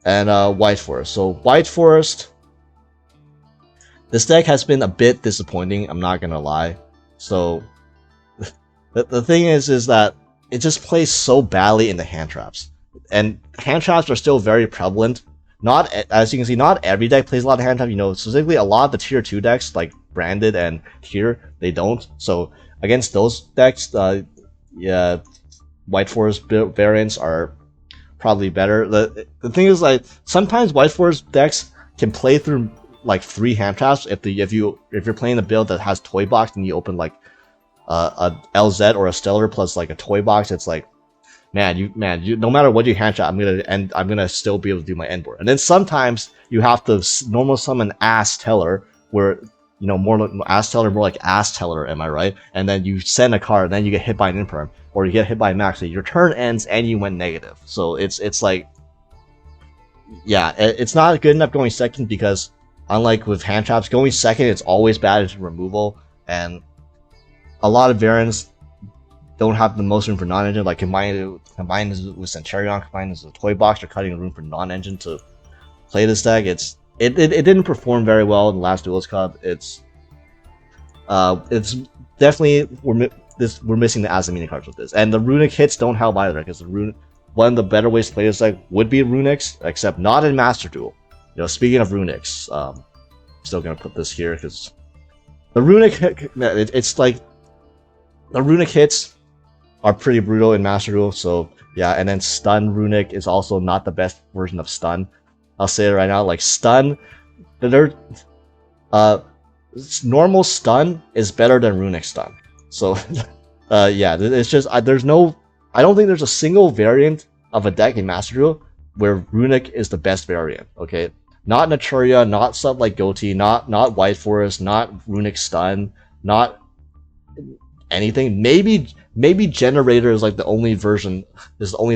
And White Forest. So White Forest, this deck has been a bit disappointing. I'm not gonna lie. So the thing is that it just plays so badly in the hand traps, and hand traps are still very prevalent. Not, as you can see, not every deck plays a lot of hand traps. You know, specifically a lot of the tier 2 decks like Branded and Tier, they don't. So against those decks, yeah, White Forest variants are probably better. The thing is, like, sometimes White Forest decks can play through like 3 hand traps if you're playing a build that has Toy Box and you open like a LZ or a Stellar plus like a Toy Box. It's like, man, you no matter what you hand trap, I'm gonna still be able to do my end board. And then sometimes you have to normal summon Ass Teller, where, you know, more like Ass Teller, more like Ass Teller, am I right? And then you send a card, and then you get hit by an Imperm, or you get hit by a Maxi. Your turn ends and you went negative. So it's like, yeah, it's not good enough going second, because unlike with hand traps, going second, it's always bad into removal, and a lot of variants don't have the most room for non-engine. Like combined with Centurion, combined with Toy Box, you're cutting room for non-engine to play this deck. It didn't perform very well in the last Duelist Cup. It's definitely we're missing the Azamina cards with this, and the runic hits don't help either, because one of the better ways to play this deck would be runics, except not in Master Duel. You know, speaking of runics, I'm still gonna put this here because the runic it's like the runic hits are pretty brutal in Master Duel. So yeah, and then stun runic is also not the best version of stun. I'll say it right now, like stun, normal stun is better than runic stun. So yeah, it's just I don't think there's a single variant of a deck in Master Duel where runic is the best variant. Okay, not Naturia, not stuff like Goatee, not White Forest, not runic stun, not anything. Maybe Generator is like the only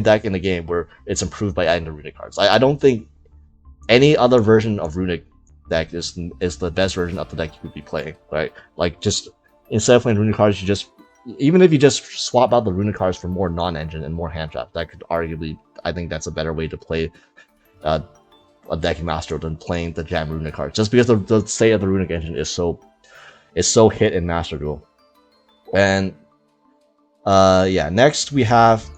deck in the game where it's improved by adding the runic cards. I don't think any other version of runic deck is the best version of the deck you could be playing, right? Like, just instead of playing runic cards, you just even if you just swap out the runic cards for more non-engine and more hand traps, that could arguably, I think that's a better way to play a deck in Master Duel than playing the jam runic cards, just because the state of the runic engine is so hit in Master Duel. And yeah, next we have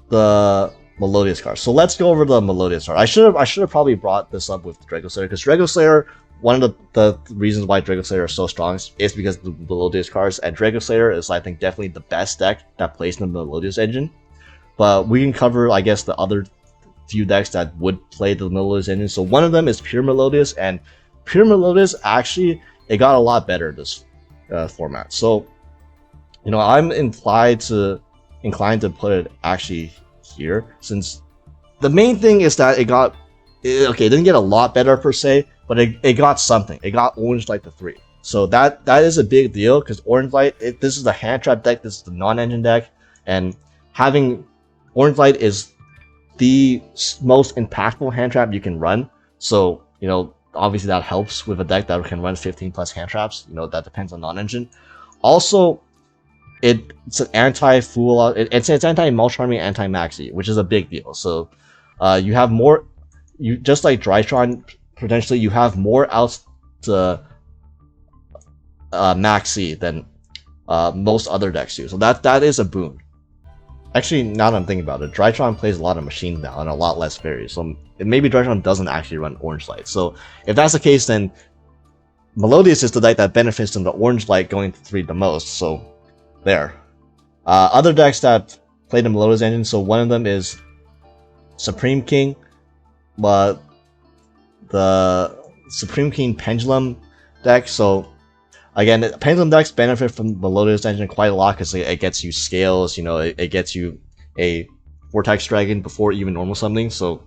the Melodious card. So let's go over the Melodious card. I should have probably brought this up with Draco Slayer, because Draco Slayer, one of the reasons why Draco Slayer is so strong is because of the Melodious cards, and Draco Slayer is, I think, definitely the best deck that plays in the Melodious engine. But we can cover, I guess, the other few decks that would play the Melodious engine. So one of them is Pure Melodious, and Pure Melodious, actually, it got a lot better this format. So, you know, I'm inclined to put it actually here, since the main thing is that it didn't get a lot better per se, but it got something. It got Orange Light to 3. So that is a big deal, because Orange Light, this is the hand trap deck, this is the non-engine deck, and having Orange Light is the most impactful hand trap you can run. So, you know, obviously that helps with a deck that can run 15 plus hand traps. You know, that depends on non-engine. Also, it's an anti-fool, it's anti-mulch-harming, anti-maxi, which is a big deal. So you have more, just like Drytron, potentially you have more outs to maxi than most other decks do. So that is a boon. Actually, now that I'm thinking about it, Drytron plays a lot of machines now and a lot less fairies. So maybe Drytron doesn't actually run Orange Light. So if that's the case, then Melodious is the deck that benefits from the Orange Light going to 3 the most. So there. Other decks that play the Melodious engine, so one of them is Supreme King, but the Supreme King Pendulum deck. So again, Pendulum decks benefit from the Melodious engine quite a lot, because it gets you scales, you know, it gets you a Vortex Dragon before even normal summoning. So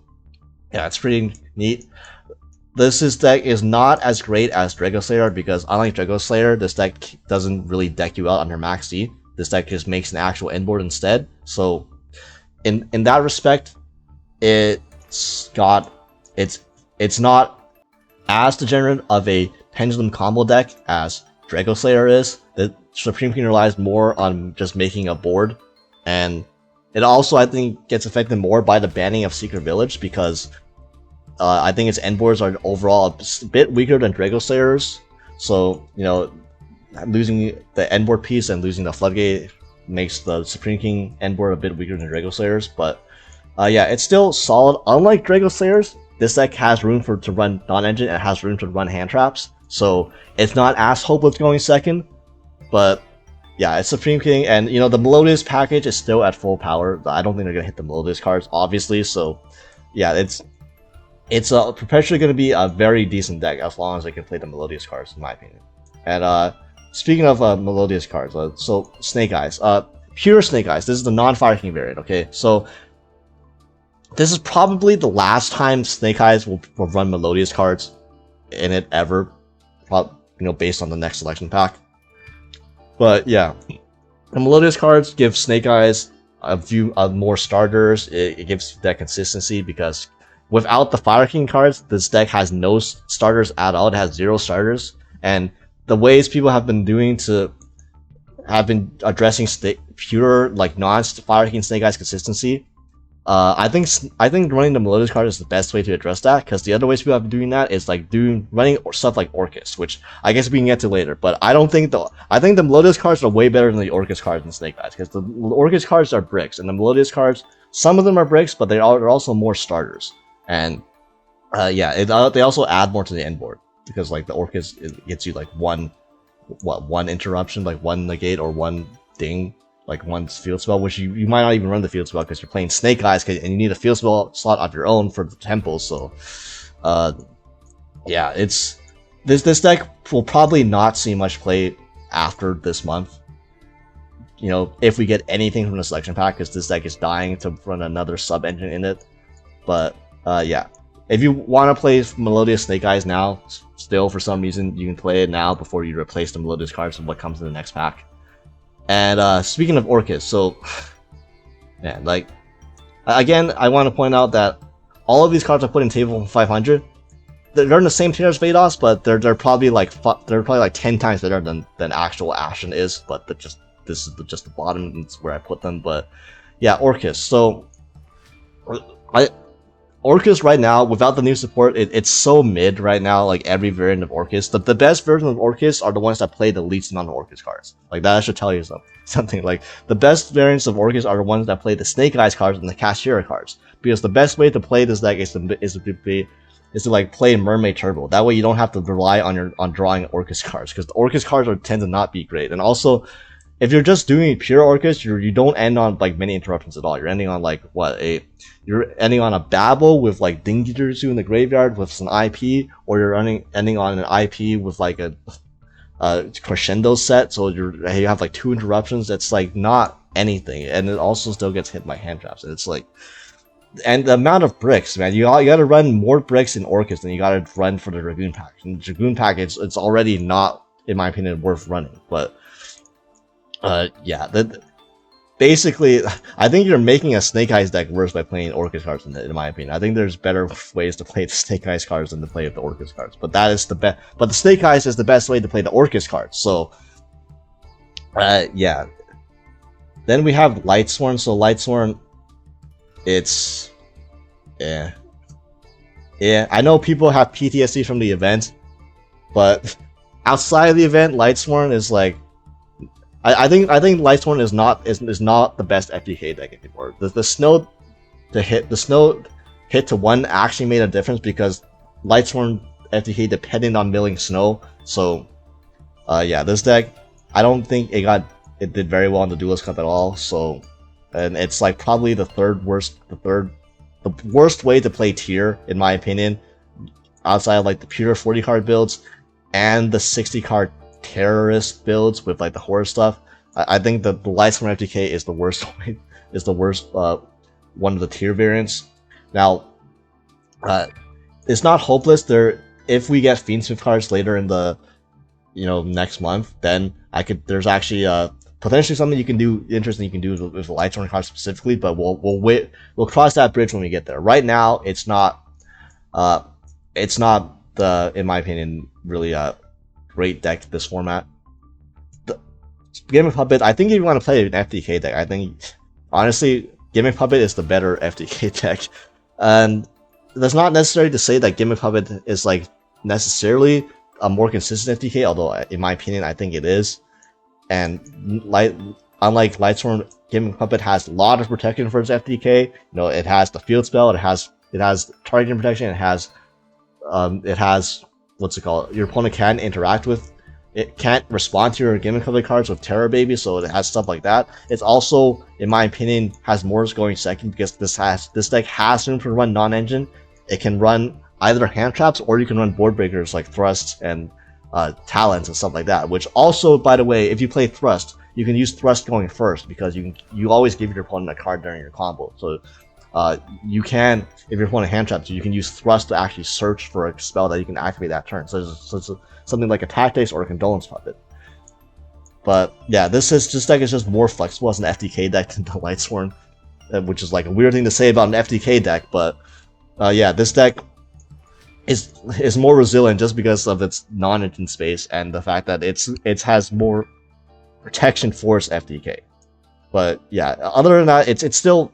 yeah, it's pretty neat. This deck is not as great as Draco Slayer, because unlike Draco Slayer, this deck doesn't really deck you out under Max D. This deck just makes an actual end board instead. So in that respect, it's not as degenerate of a Pendulum combo deck as Draco Slayer is. The Supreme King relies more on just making a board, and it also, I think, gets affected more by the banning of Secret Village, because I think its end boards are overall a bit weaker than Draco Slayer's. So, you know, losing the end board piece and losing the Floodgate makes the Supreme King end board a bit weaker than Draco Slayer's. But yeah, it's still solid. Unlike Draco Slayer's, this deck has room to run non-engine and has room to run hand traps. So it's not as hopeless going second. But yeah, it's Supreme King, and you know, the Melodious package is still at full power. I don't think they're gonna hit the Melodious cards, obviously. So yeah, it's perpetually going to be a very decent deck as long as they can play the Melodious cards, in my opinion. And speaking of Melodious cards, so Snake Eyes, pure Snake Eyes. This is the non-Fire King variant. Okay, so this is probably the last time Snake Eyes will run Melodious cards in it ever, you know, based on the next selection pack. But yeah, the Melodious cards give Snake Eyes a few more starters. It gives that consistency, because without the Fire King cards, this deck has no starters at all. It has 0 starters. And the ways people have been addressing pure, like, non-Fire King Snake Eyes consistency. I think running the Melodious card is the best way to address that, because the other ways people have been doing that is like running stuff like Orcus, which I guess we can get to later. But I think the Melodious cards are way better than the Orcus cards in Snake Eyes, because the Orcus cards are bricks, and the Melodious cards, some of them are bricks, but they're also more starters. And yeah, they also add more to the end board, because like the Orcus, it gets you like one interruption, like one negate or one ding, like one field spell, which you might not even run the field spell because you're playing Snake Eyes, and you need a field spell slot of your own for the temples. So yeah, this deck will probably not see much play after this month, you know, if we get anything from the selection pack, because this deck is dying to run another sub engine in it. But yeah, if you want to play Melodious Snake Eyes now, still for some reason, you can play it now before you replace the Melodious cards with what comes in the next pack. And speaking of Orcus, so man, like, again, I want to point out that all of these cards are put in table 500, they're in the same tier as Vados, but they're probably like 10 times better than actual Ashen is. But this is just the bottom. It's where I put them. But yeah, Orcus. So Orcus right now, without the new support, it's so mid right now, like every variant of Orcus. The best version of Orcus are the ones that play the least amount of Orcus cards. Like, that should tell you something. Like, the best variants of Orcus are the ones that play the Snake Eyes cards and the Cashiera cards. Because the best way to play this deck is to like play Mermaid Turbo. That way you don't have to rely on drawing Orcus cards, because the Orcus cards tend to not be great. And also, if you're just doing pure Orcus, you don't end on like many interruptions at all. You're ending on like you're ending on a Babel with like Dingirsu in the graveyard with some IP, or you're ending on an IP with like a crescendo set. So you have like 2 interruptions. That's like not anything, and it also still gets hit by hand traps. And it's like, and the amount of bricks, man, you gotta run more bricks in Orcus than you gotta run for the Dragoon pack. And the Dragoon pack, it's already not, in my opinion, worth running. But yeah, basically, I think you're making a Snake Eyes deck worse by playing Orcus cards, in my opinion. I think there's better ways to play the Snake Eyes cards than to play the Orcus cards. But that is the best. But the Snake Eyes is the best way to play the Orcus cards. So, yeah. Then we have Lightsworn. So Lightsworn, it's, yeah. I know people have PTSD from the event, but outside of the event, Lightsworn is like, I think Lightsworn is not the best FTK deck anymore. The snow hit to 1 actually made a difference, because Lightsworn FTK depended on milling snow. So yeah, this deck, I don't think it did very well in the Duelist Cup at all. So, and it's like probably the worst way to play tier, in my opinion, outside of like the pure 40 card builds and the 60 card terrorist builds with like the horror stuff. I think the Lightsworn FTK is the worst one of the tier variants. Now, it's not hopeless. If we get Fiendsmith cards later in the next month, then there's actually potentially something interesting you can do with the Lightsworn cards specifically. But we'll cross that bridge when we get there. Right now, it's not in my opinion, really great deck this format. The Gimmick Puppet, I think if you want to play an FTK deck, I think honestly Gimmick Puppet is the better FTK deck. And that's not necessarily to say that Gimmick Puppet is like necessarily a more consistent FTK, although in my opinion I think it is. And unlike Lightsworn, Gimmick Puppet has a lot of protection for its FTK. It has the field spell, it has targeting protection, it has what's it called? Your opponent can interact with. It can't respond to your Gimmick Puppet cards with Terror Baby, so it has stuff like that. It's also, in my opinion, has more going second, because this deck has room to run non-engine. It can run either hand traps, or you can run board breakers like Thrust and Talons and stuff like that. Which also, by the way, if you play Thrust, you can use Thrust going first, because you always give your opponent a card during your combo. So you can, if your opponent hand traps you, you can use Thrust to actually search for a spell that you can activate that turn. So it's something like a Tactics or a Condolence Puppet. But yeah, this deck is just more flexible as an FTK deck than the Lightsworn, which is like a weird thing to say about an FTK deck. But yeah, this deck is more resilient just because of its non-engine space and the fact that it has more protection for its FTK. But yeah, other than that, it's still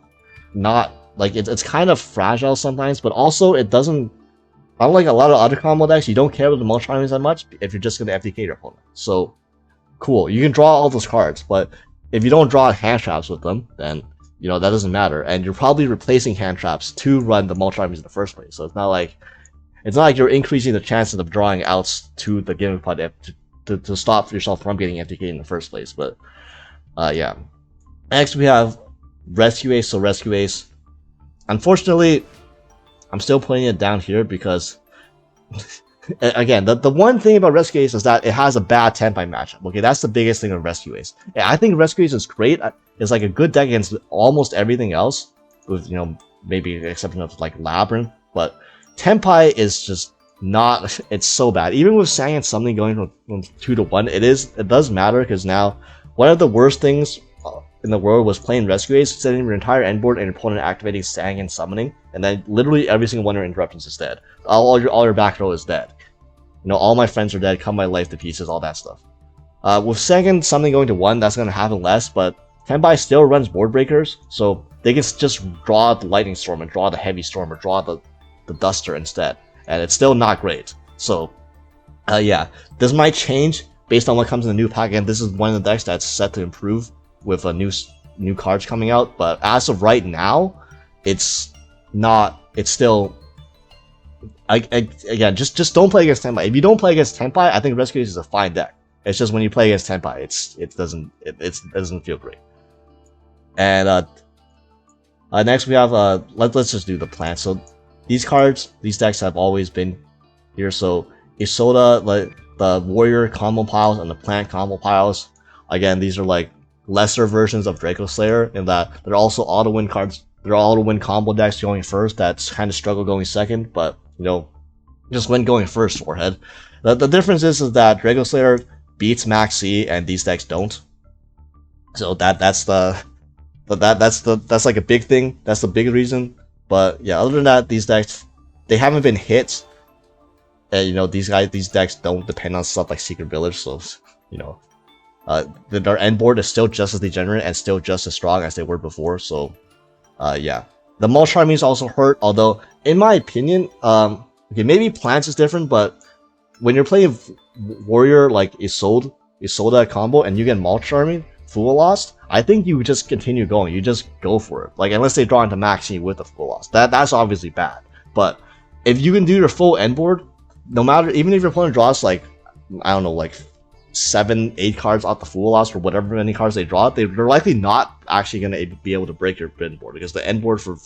not like it's kind of fragile sometimes, but also it doesn't. Unlike a lot of other combo decks, you don't care about the mulch armies that much if you're just going to FTK your opponent. So, cool. You can draw all those cards, but if you don't draw hand traps with them, then that doesn't matter. And you're probably replacing hand traps to run the mulch armies in the first place. So it's not like you're increasing the chances of drawing outs to the Gimmick Puppet to stop yourself from getting FTK in the first place. But yeah. Next we have Rescue Ace. So Rescue Ace, unfortunately, I'm still putting it down here because, again, the one thing about Rescue Ace is that it has a bad Tenpai matchup. Okay, that's the biggest thing with Rescue Ace. Yeah, I think Rescue Ace is great. It's like a good deck against almost everything else, with maybe exception of like Labyrinth. But Tenpai is just not. It's so bad. Even with Sang and Summoning going from 2 to 1, it does matter, because now one of the worst things in the world was playing Rescue Ace, setting your entire end board and your opponent activating, staying, and summoning, and then literally every single one of your interruptions is dead. All your back row is dead. You know, all my friends are dead, cut my life to pieces, all that stuff. With second something going to 1, that's going to happen less, but Tenpai still runs board breakers, so they can just draw the Lightning Storm and draw the Heavy Storm or draw the Duster instead, and it's still not great. So, yeah, this might change based on what comes in the new pack. Again, this is one of the decks that's set to improve with new cards coming out, but as of right now, it's not. It's still. Again, just don't play against Tenpai. If you don't play against Tenpai, I think Rescue Ace is a fine deck. It's just when you play against Tenpai, it doesn't feel great. And next we have let's just do the plants. So these decks have always been here. So Isoda, like the warrior combo piles and the plant combo piles. Again, these are like lesser versions of Draco Slayer in that they're also auto win cards. They're auto win combo decks going first. That's kind of struggle going second, but you know, just win going first. Forehead. The difference is that Draco Slayer beats Max C and these decks don't. So that's like a big thing. That's the big reason. But yeah, other than that, these decks, they haven't been hit. And you know, these decks don't depend on stuff like Secret Village, so you know, their end board is still just as degenerate and still just as strong as they were before. So yeah, the Mulch Armies also hurt. Although, in my opinion, okay, maybe Plants is different, but when you're playing Warrior like Isolda combo and you get Mulch Army, Fool Lost, I think you just continue going. You just go for it. Like, unless they draw into Maxi with the Fool Lost. That's obviously bad. But if you can do your full end board, no matter, even if your opponent draws like, I don't know, like 7-8 cards off the Fool Lost or whatever many cards they draw, they're likely not actually going to be able to break your end board, because the end board for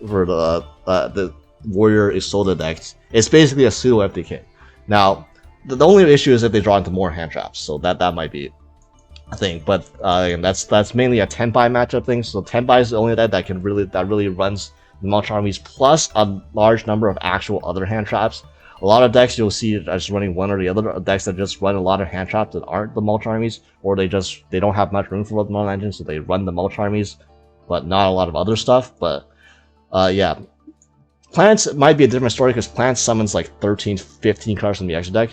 the Warrior Isolda decks is basically a pseudo FDK. Now, the only issue is if they draw into more hand traps, so that might be a thing. But again, that's mainly a Tenpai matchup thing. So Tenpai is the only deck that really runs the Mulch Armies plus a large number of actual other hand traps. A lot of decks you'll see just running one or the other decks that just run a lot of hand traps that aren't the Mulch Armies, or they don't have much room for the Mulch Engine, so they run the Mulch Armies, but not a lot of other stuff. But yeah. Plants might be a different story because Plants summons like 13, 15 cards from the extra deck.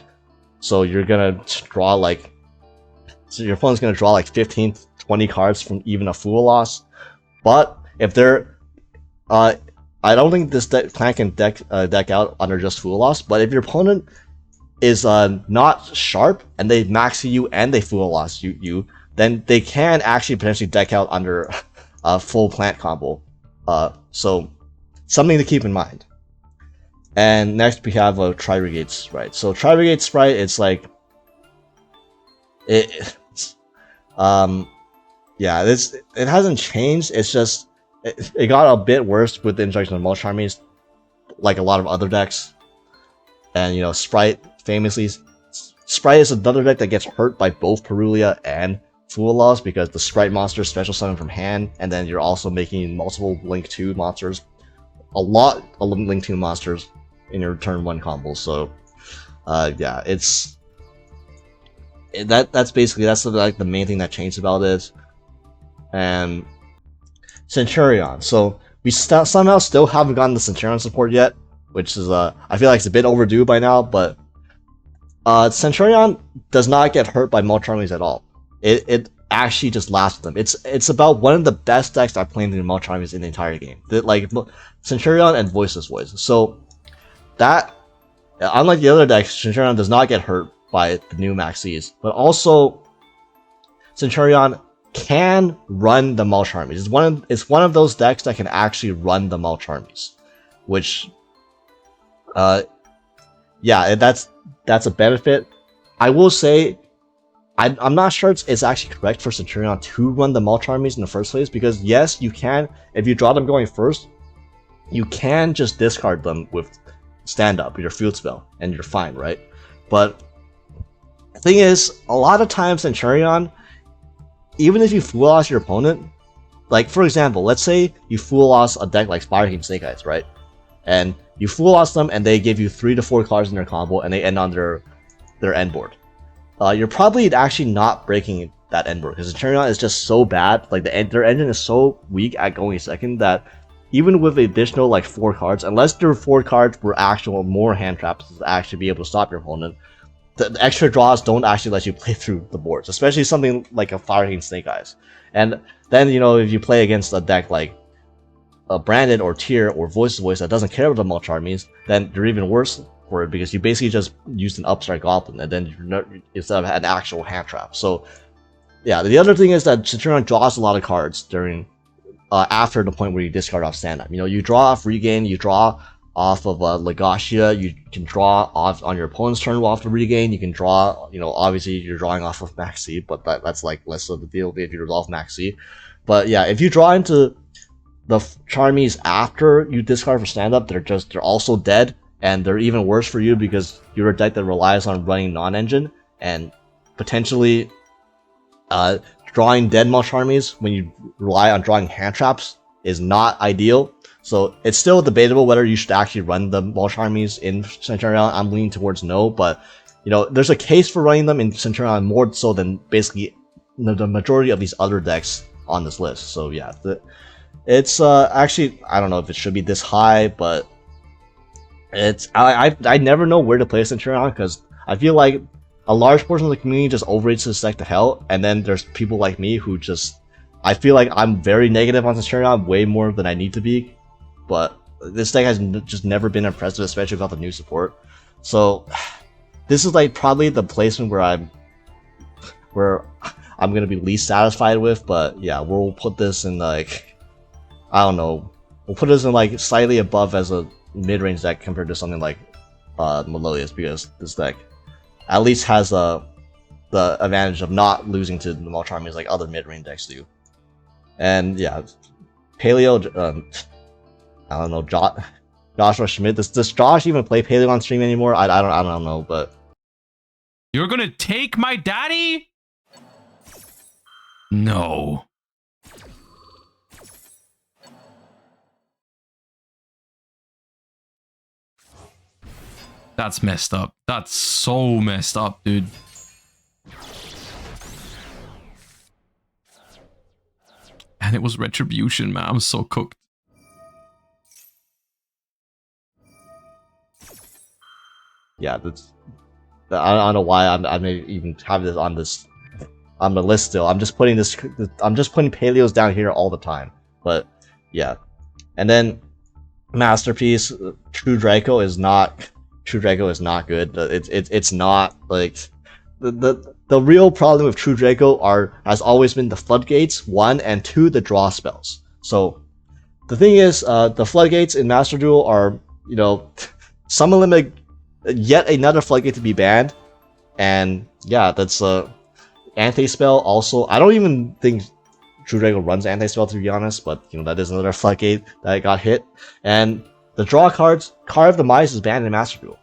So you're gonna draw like, so your opponent's gonna draw like 15, 20 cards from even a Fool Loss. But if they're, I don't think this Plant can deck out under just Fool Loss. But if your opponent is not sharp and they max you and they Fool Loss you, then they can actually potentially deck out under a full Plant combo. So something to keep in mind. And next we have a Tri-Brigade Sprite. So Tri-Brigade Sprite, it's like yeah, it hasn't changed. It's just it got a bit worse with the introduction of Mulch Armies, like a lot of other decks. And you know, Sprite famously, Sprite is another deck that gets hurt by both Perulia and Fool Loss, because the Sprite monsters special summon from hand, and then you're also making multiple Link 2 monsters, a lot of Link 2 monsters in your turn 1 combos. So yeah, that's like the main thing that changed about it. And Centurion, so we somehow still haven't gotten the Centurion support yet, which is I feel like it's a bit overdue by now. But Centurion does not get hurt by Mulch Armies at all. It actually just laughs at them. It's about one of the best decks I've played in Mulch Armies in the entire game. Like Centurion and Voiceless Voice. So that, unlike the other decks, Centurion does not get hurt by the new Maxis, but also Centurion can run the Mulch Armies. It's one of those decks that can actually run the Mulch Armies, which yeah, that's a benefit. I will say, I'm not sure it's actually correct for Centurion to run the Mulch Armies in the first place, because yes, you can, if you draw them going first, you can just discard them with stand up, your field spell, and you're fine, right? But the thing is, a lot of times Centurion, even if you Fool Loss your opponent, like for example, let's say you Fool Loss a deck like Spire King Snake Eyes, right? And you Fool Loss them and they give you 3 to 4 cards in their combo and they end on their end board. You're probably actually not breaking that end work, because Centurion is just so bad. Like their engine is so weak at going second that even with additional like 4 cards, unless their 4 cards were actual more hand traps to actually be able to stop your opponent, the extra draws don't actually let you play through the boards, especially something like a Fire King Snake Eyes. And then, you know, if you play against a deck like a Branded or Tier or Voice to Voice that doesn't care what the mulch armies, then they're even worse for it, because you basically just used an Upstart Goblin and then you're not, instead of an actual hand trap. So yeah, the other thing is that Centurion draws a lot of cards during after the point where you discard off stand-up. You know, you draw off Regain, you draw off of Legacia, you can draw off on your opponent's turn off the Regain, you can draw, you know, obviously you're drawing off of Maxi, but that's like less of the deal if you resolve Maxi. But yeah, if you draw into the Charmies after you discard for stand-up, they're also dead, and they're even worse for you because you're a deck that relies on running non-engine, and potentially drawing dead mulch armies when you rely on drawing hand traps is not ideal. So it's still debatable whether you should actually run the mulch armies in Centurion. I'm leaning towards no, but you know, there's a case for running them in Centurion more so than basically the majority of these other decks on this list. So yeah, it's actually, I don't know if it should be this high, but it's I never know where to play Centurion, because I feel like a large portion of the community just overrates this deck to hell, and then there's people like me who just, I feel like I'm very negative on Centurion, way more than I need to be, but this deck has just never been impressive, especially without the new support. So this is like probably the placement where I'm gonna be least satisfied with. But yeah, we'll put this in like, I don't know, we'll put this in like slightly above as a mid-range deck compared to something like Melodious, because this deck at least has the advantage of not losing to the mulch armies like other mid-range decks do. And yeah, Paleo, I don't know, Joshua Schmidt. Does Josh even play Paleo on stream anymore? I don't know, but you're gonna take my daddy? No. That's messed up. That's so messed up, dude. And it was Retribution, man. I'm so cooked. Yeah, that's, I don't know why I may even have this on the list still. I'm just putting Paleos down here all the time. But yeah, and then Masterpiece, True Draco is not good. It's not like the real problem with True Draco has always been the floodgates, 1, and 2, the draw spells. So the thing is, the floodgates in Master Duel are, you know, Summon Limit, yet another floodgate to be banned, and yeah, that's anti-spell. Also, I don't even think True Draco runs anti-spell, to be honest, but you know, that is another floodgate that got hit. And the draw cards, Card of the Mice is banned in Master Duel,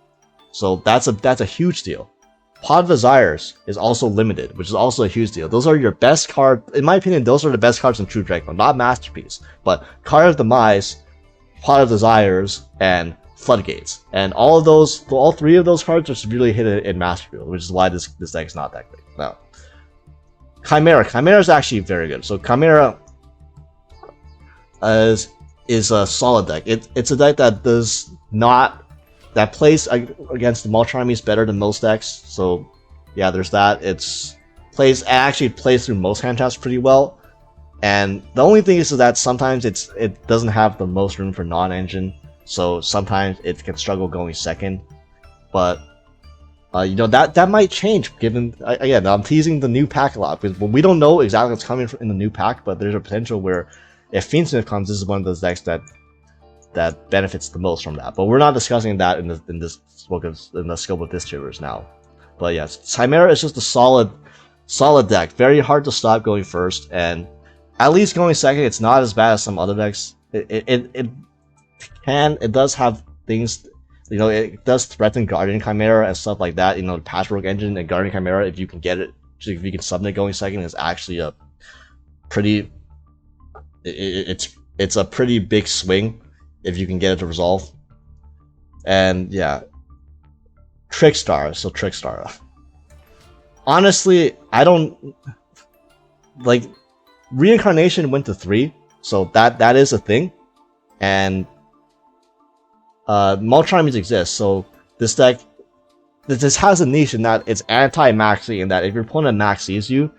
so that's a huge deal. Pot of Desires is also limited, which is also a huge deal. Those are your best card, in my opinion. Those are the best cards in True Draco, not Masterpiece, but Card of the Mice, Pot of Desires, and Floodgates. And all 3 of those cards are severely hit in Master Duel, which is why this deck is not that great. Now, Chimera is actually very good. So Chimera is a solid deck. It's a deck that plays against the mulch armies better than most decks. So yeah, there's that. It actually plays through most hand traps pretty well. And the only thing is that sometimes it doesn't have the most room for non-engine, so sometimes it can struggle going second. But you know, that might change, given, again, I'm teasing the new pack a lot, because we don't know exactly what's coming in the new pack, but there's a potential where if Fiendsmith comes, this is one of those decks that benefits the most from that. But we're not discussing that in the scope of this tier now. But yes, Chimera is just a solid deck. Very hard to stop going first, and at least going second, it's not as bad as some other decks. It does have things, you know, it does threaten Guardian Chimera and stuff like that. You know, the Patchwork Engine and Guardian Chimera, if you can get it, if you can submit going second, is actually a pretty, it's a pretty big swing if you can get it to resolve. And yeah, Trickstar. So Trickstar, honestly, I don't like Reincarnation went to 3, so that is a thing, and mulch armies exist. So this deck, this has a niche in that it's anti-maxi, in that if your opponent maxis you,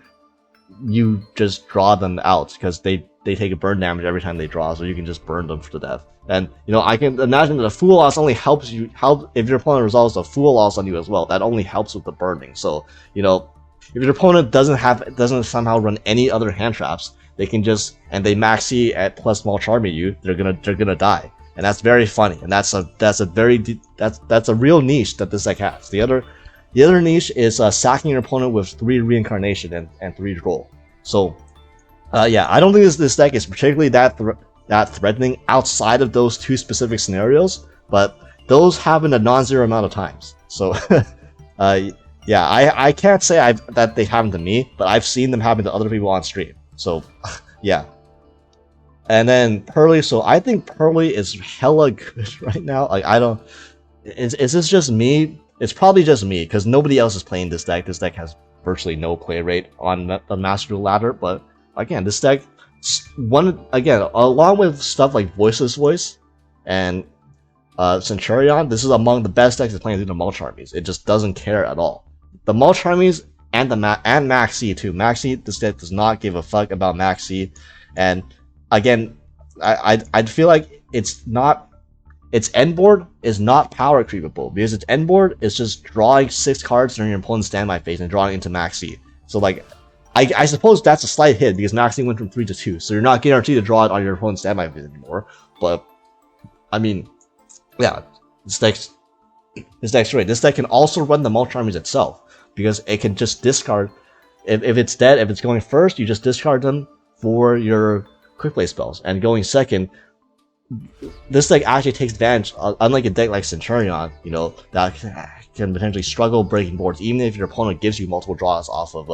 you just draw them out because they take a burn damage every time they draw, so you can just burn them to death. And you know, I can imagine that a Fool Loss only helps you if your opponent resolves a Fool Loss on you as well. That only helps with the burning. So you know, if your opponent doesn't somehow run any other hand traps, they can just, and they maxi at plus mulch army you, they're gonna die. And that's very funny. And that's a real niche that this deck has. The other niche is sacking your opponent with 3 Reincarnation and 3 Droll. So yeah, I don't think this deck is particularly that threatening outside of those 2 specific scenarios, but those happen a non-zero amount of times. So yeah, I can't say that they happen to me, but I've seen them happen to other people on stream. So yeah. And then Pearly, so I think Pearly is hella good right now. Like, I don't, is this just me? It's probably just me, because nobody else is playing this deck. This deck has virtually no play rate on the Master Duel ladder, but again, this deck, along with stuff like Voiceless Voice and Centurion, this is among the best decks that's playing through the mulch armies. It just doesn't care at all. The mulch armies and Maxi too. Maxi, this deck does not give a fuck about Maxi, and again, I feel like its end board is not power creepable, because its end board is just drawing 6 cards during your opponent's standby phase and drawing into Maxi. So like, I suppose that's a slight hit because Maxi went from 3 to 2, so you're not guaranteed to draw it on your opponent's standby phase anymore. But I mean, yeah, this deck's great. This deck can also run the mulch armies itself, because it can just discard, if it's dead, if it's going first, you just discard them for your quick play spells, and going second, this deck actually takes advantage, unlike a deck like Centurion, you know, that can potentially struggle breaking boards, even if your opponent gives you multiple draws off of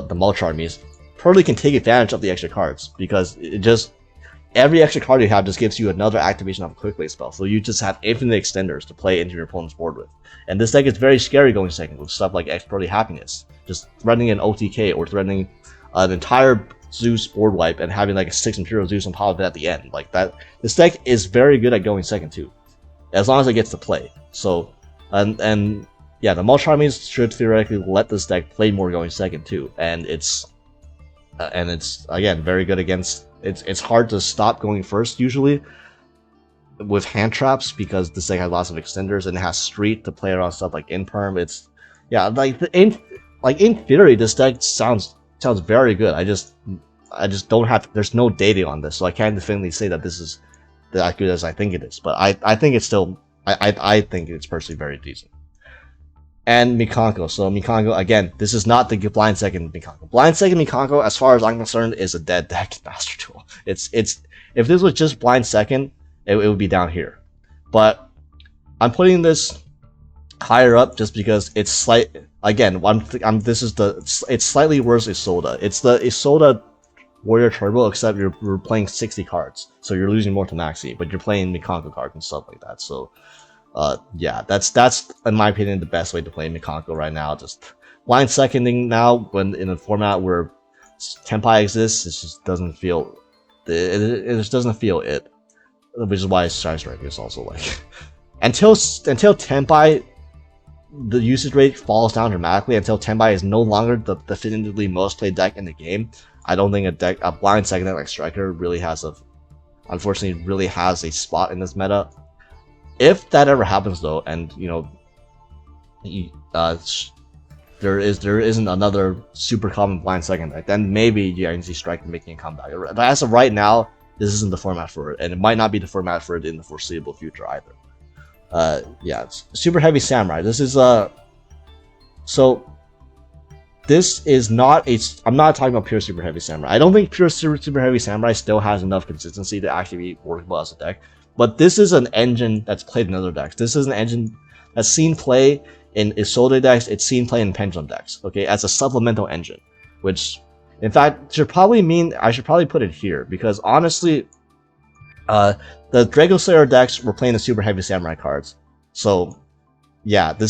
the mulch armies. Pearly can take advantage of the extra cards, because it just, every extra card you have just gives you another activation of a quick play spell, so you just have infinite extenders to play into your opponent's board with. And this deck is very scary going second with stuff like Exploited Happiness, just threatening an OTK or threatening an entire Zeus board wipe and having like a 6 Imperial Zeus on top of it at the end. Like that, this deck is very good at going second too, as long as it gets to play. So, and yeah, the mulch armies should theoretically let this deck play more going second too, and it's again very good against. It's hard to stop going first usually with hand traps, because this deck has lots of extenders and it has street to play around stuff like Imperm. It's, yeah, in theory this deck sounds very good. I just don't have, there's no data on this, so I can't definitively say that this is as good as I think it is. But I think it's still, I think it's personally very decent. And Mikanko. So Mikanko, again, this is not the blind second Mikanko. Blind second Mikanko, as far as I'm concerned, is a dead deck in Master Duel. It's if this was just blind second, it would be down here. But I'm putting this higher up just because it's slight. Again, it's slightly worse Isolde. It's the Isolde Warrior Turbo, except you're playing 60 cards, so you're losing more to Maxi, but you're playing Mikanko cards and stuff like that. So, yeah, that's in my opinion the best way to play Mikanko right now. Just blind seconding now, when in a format where Tenpai exists, it just doesn't feel it just doesn't feel it, which is why Shy Striker is also like until Tenpai, the usage rate falls down dramatically, until Tenpai is no longer the definitively most played deck in the game. I don't think a blind second deck like Striker unfortunately really has a spot in this meta. If that ever happens though, and you know, there isn't another super common blind second deck, then maybe you can see Striker making a comeback. But as of right now, this isn't the format for it, and it might not be the format for it in the foreseeable future either. Yeah, it's Super Heavy Samurai. This is so this is not I'm not talking about pure Super Heavy Samurai. I don't think pure Super Heavy Samurai still has enough consistency to actually be workable as a deck. But this is an engine that's played in other decks. This is an engine that's seen play in Isolde decks. It's seen play in Pendulum decks. Okay, as a supplemental engine, which in fact should probably mean I should probably put it here, because honestly, the Drago Slayer decks were playing the Super Heavy Samurai cards. So yeah, the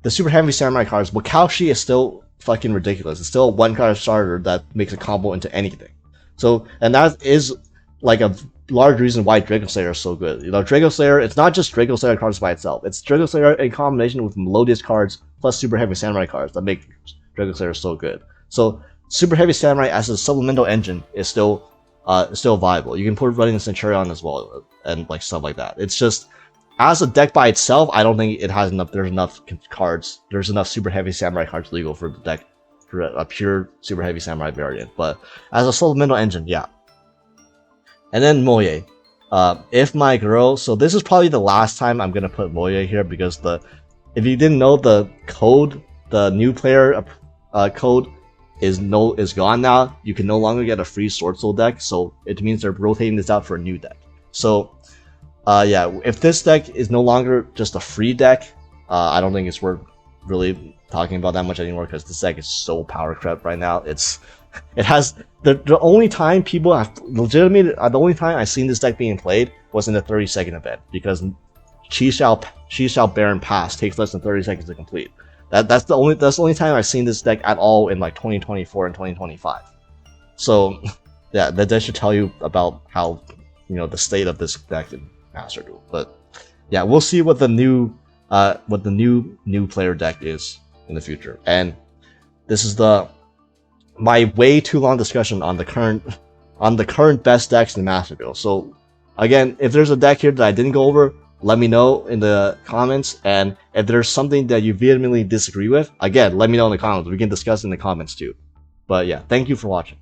Super Heavy Samurai cards, Wakaushi is still fucking ridiculous. It's still a 1-card starter that makes a combo into anything. So, and that is like a large reason why Draco Slayer is so good. You know, Draco Slayer, it's not just Draco Slayer cards by itself. It's Draco Slayer in combination with Melodious cards plus Super Heavy Samurai cards that make Draco Slayer so good. So, Super Heavy Samurai as a supplemental engine is still viable. You can put running the Centurion as well, and like stuff like that. It's just, as a deck by itself, I don't think it has enough. There's enough cards. There's enough Super Heavy Samurai cards legal for the deck for a pure Super Heavy Samurai variant. But as a supplemental engine, yeah. And then Moye. If my girl, so this is probably the last time I'm gonna put Moye here because if you didn't know, the code, the new player code is gone now. You can no longer get a free Sword Soul deck, so it means they're rotating this out for a new deck. So yeah, if this deck is no longer just a free deck, I don't think it's worth really talking about that much anymore because this deck is so power crept right now. It has the only time people have legitimately, the only time I've seen this deck being played was in the 30-second event because Chi Shao Baron Pass takes less than 30 seconds to complete. That's the only time I've seen this deck at all in like 2024 and 2025. So yeah, that should tell you about how, you know, the state of this deck in Master Duel. But yeah, we'll see what the new player deck is in the future. And this is my way too long discussion on the current best decks in Master Duel. So again, if there's a deck here that I didn't go over, let me know in the comments. And if there's something that you vehemently disagree with, again, let me know in the comments. We can discuss in the comments too. But yeah, thank you for watching.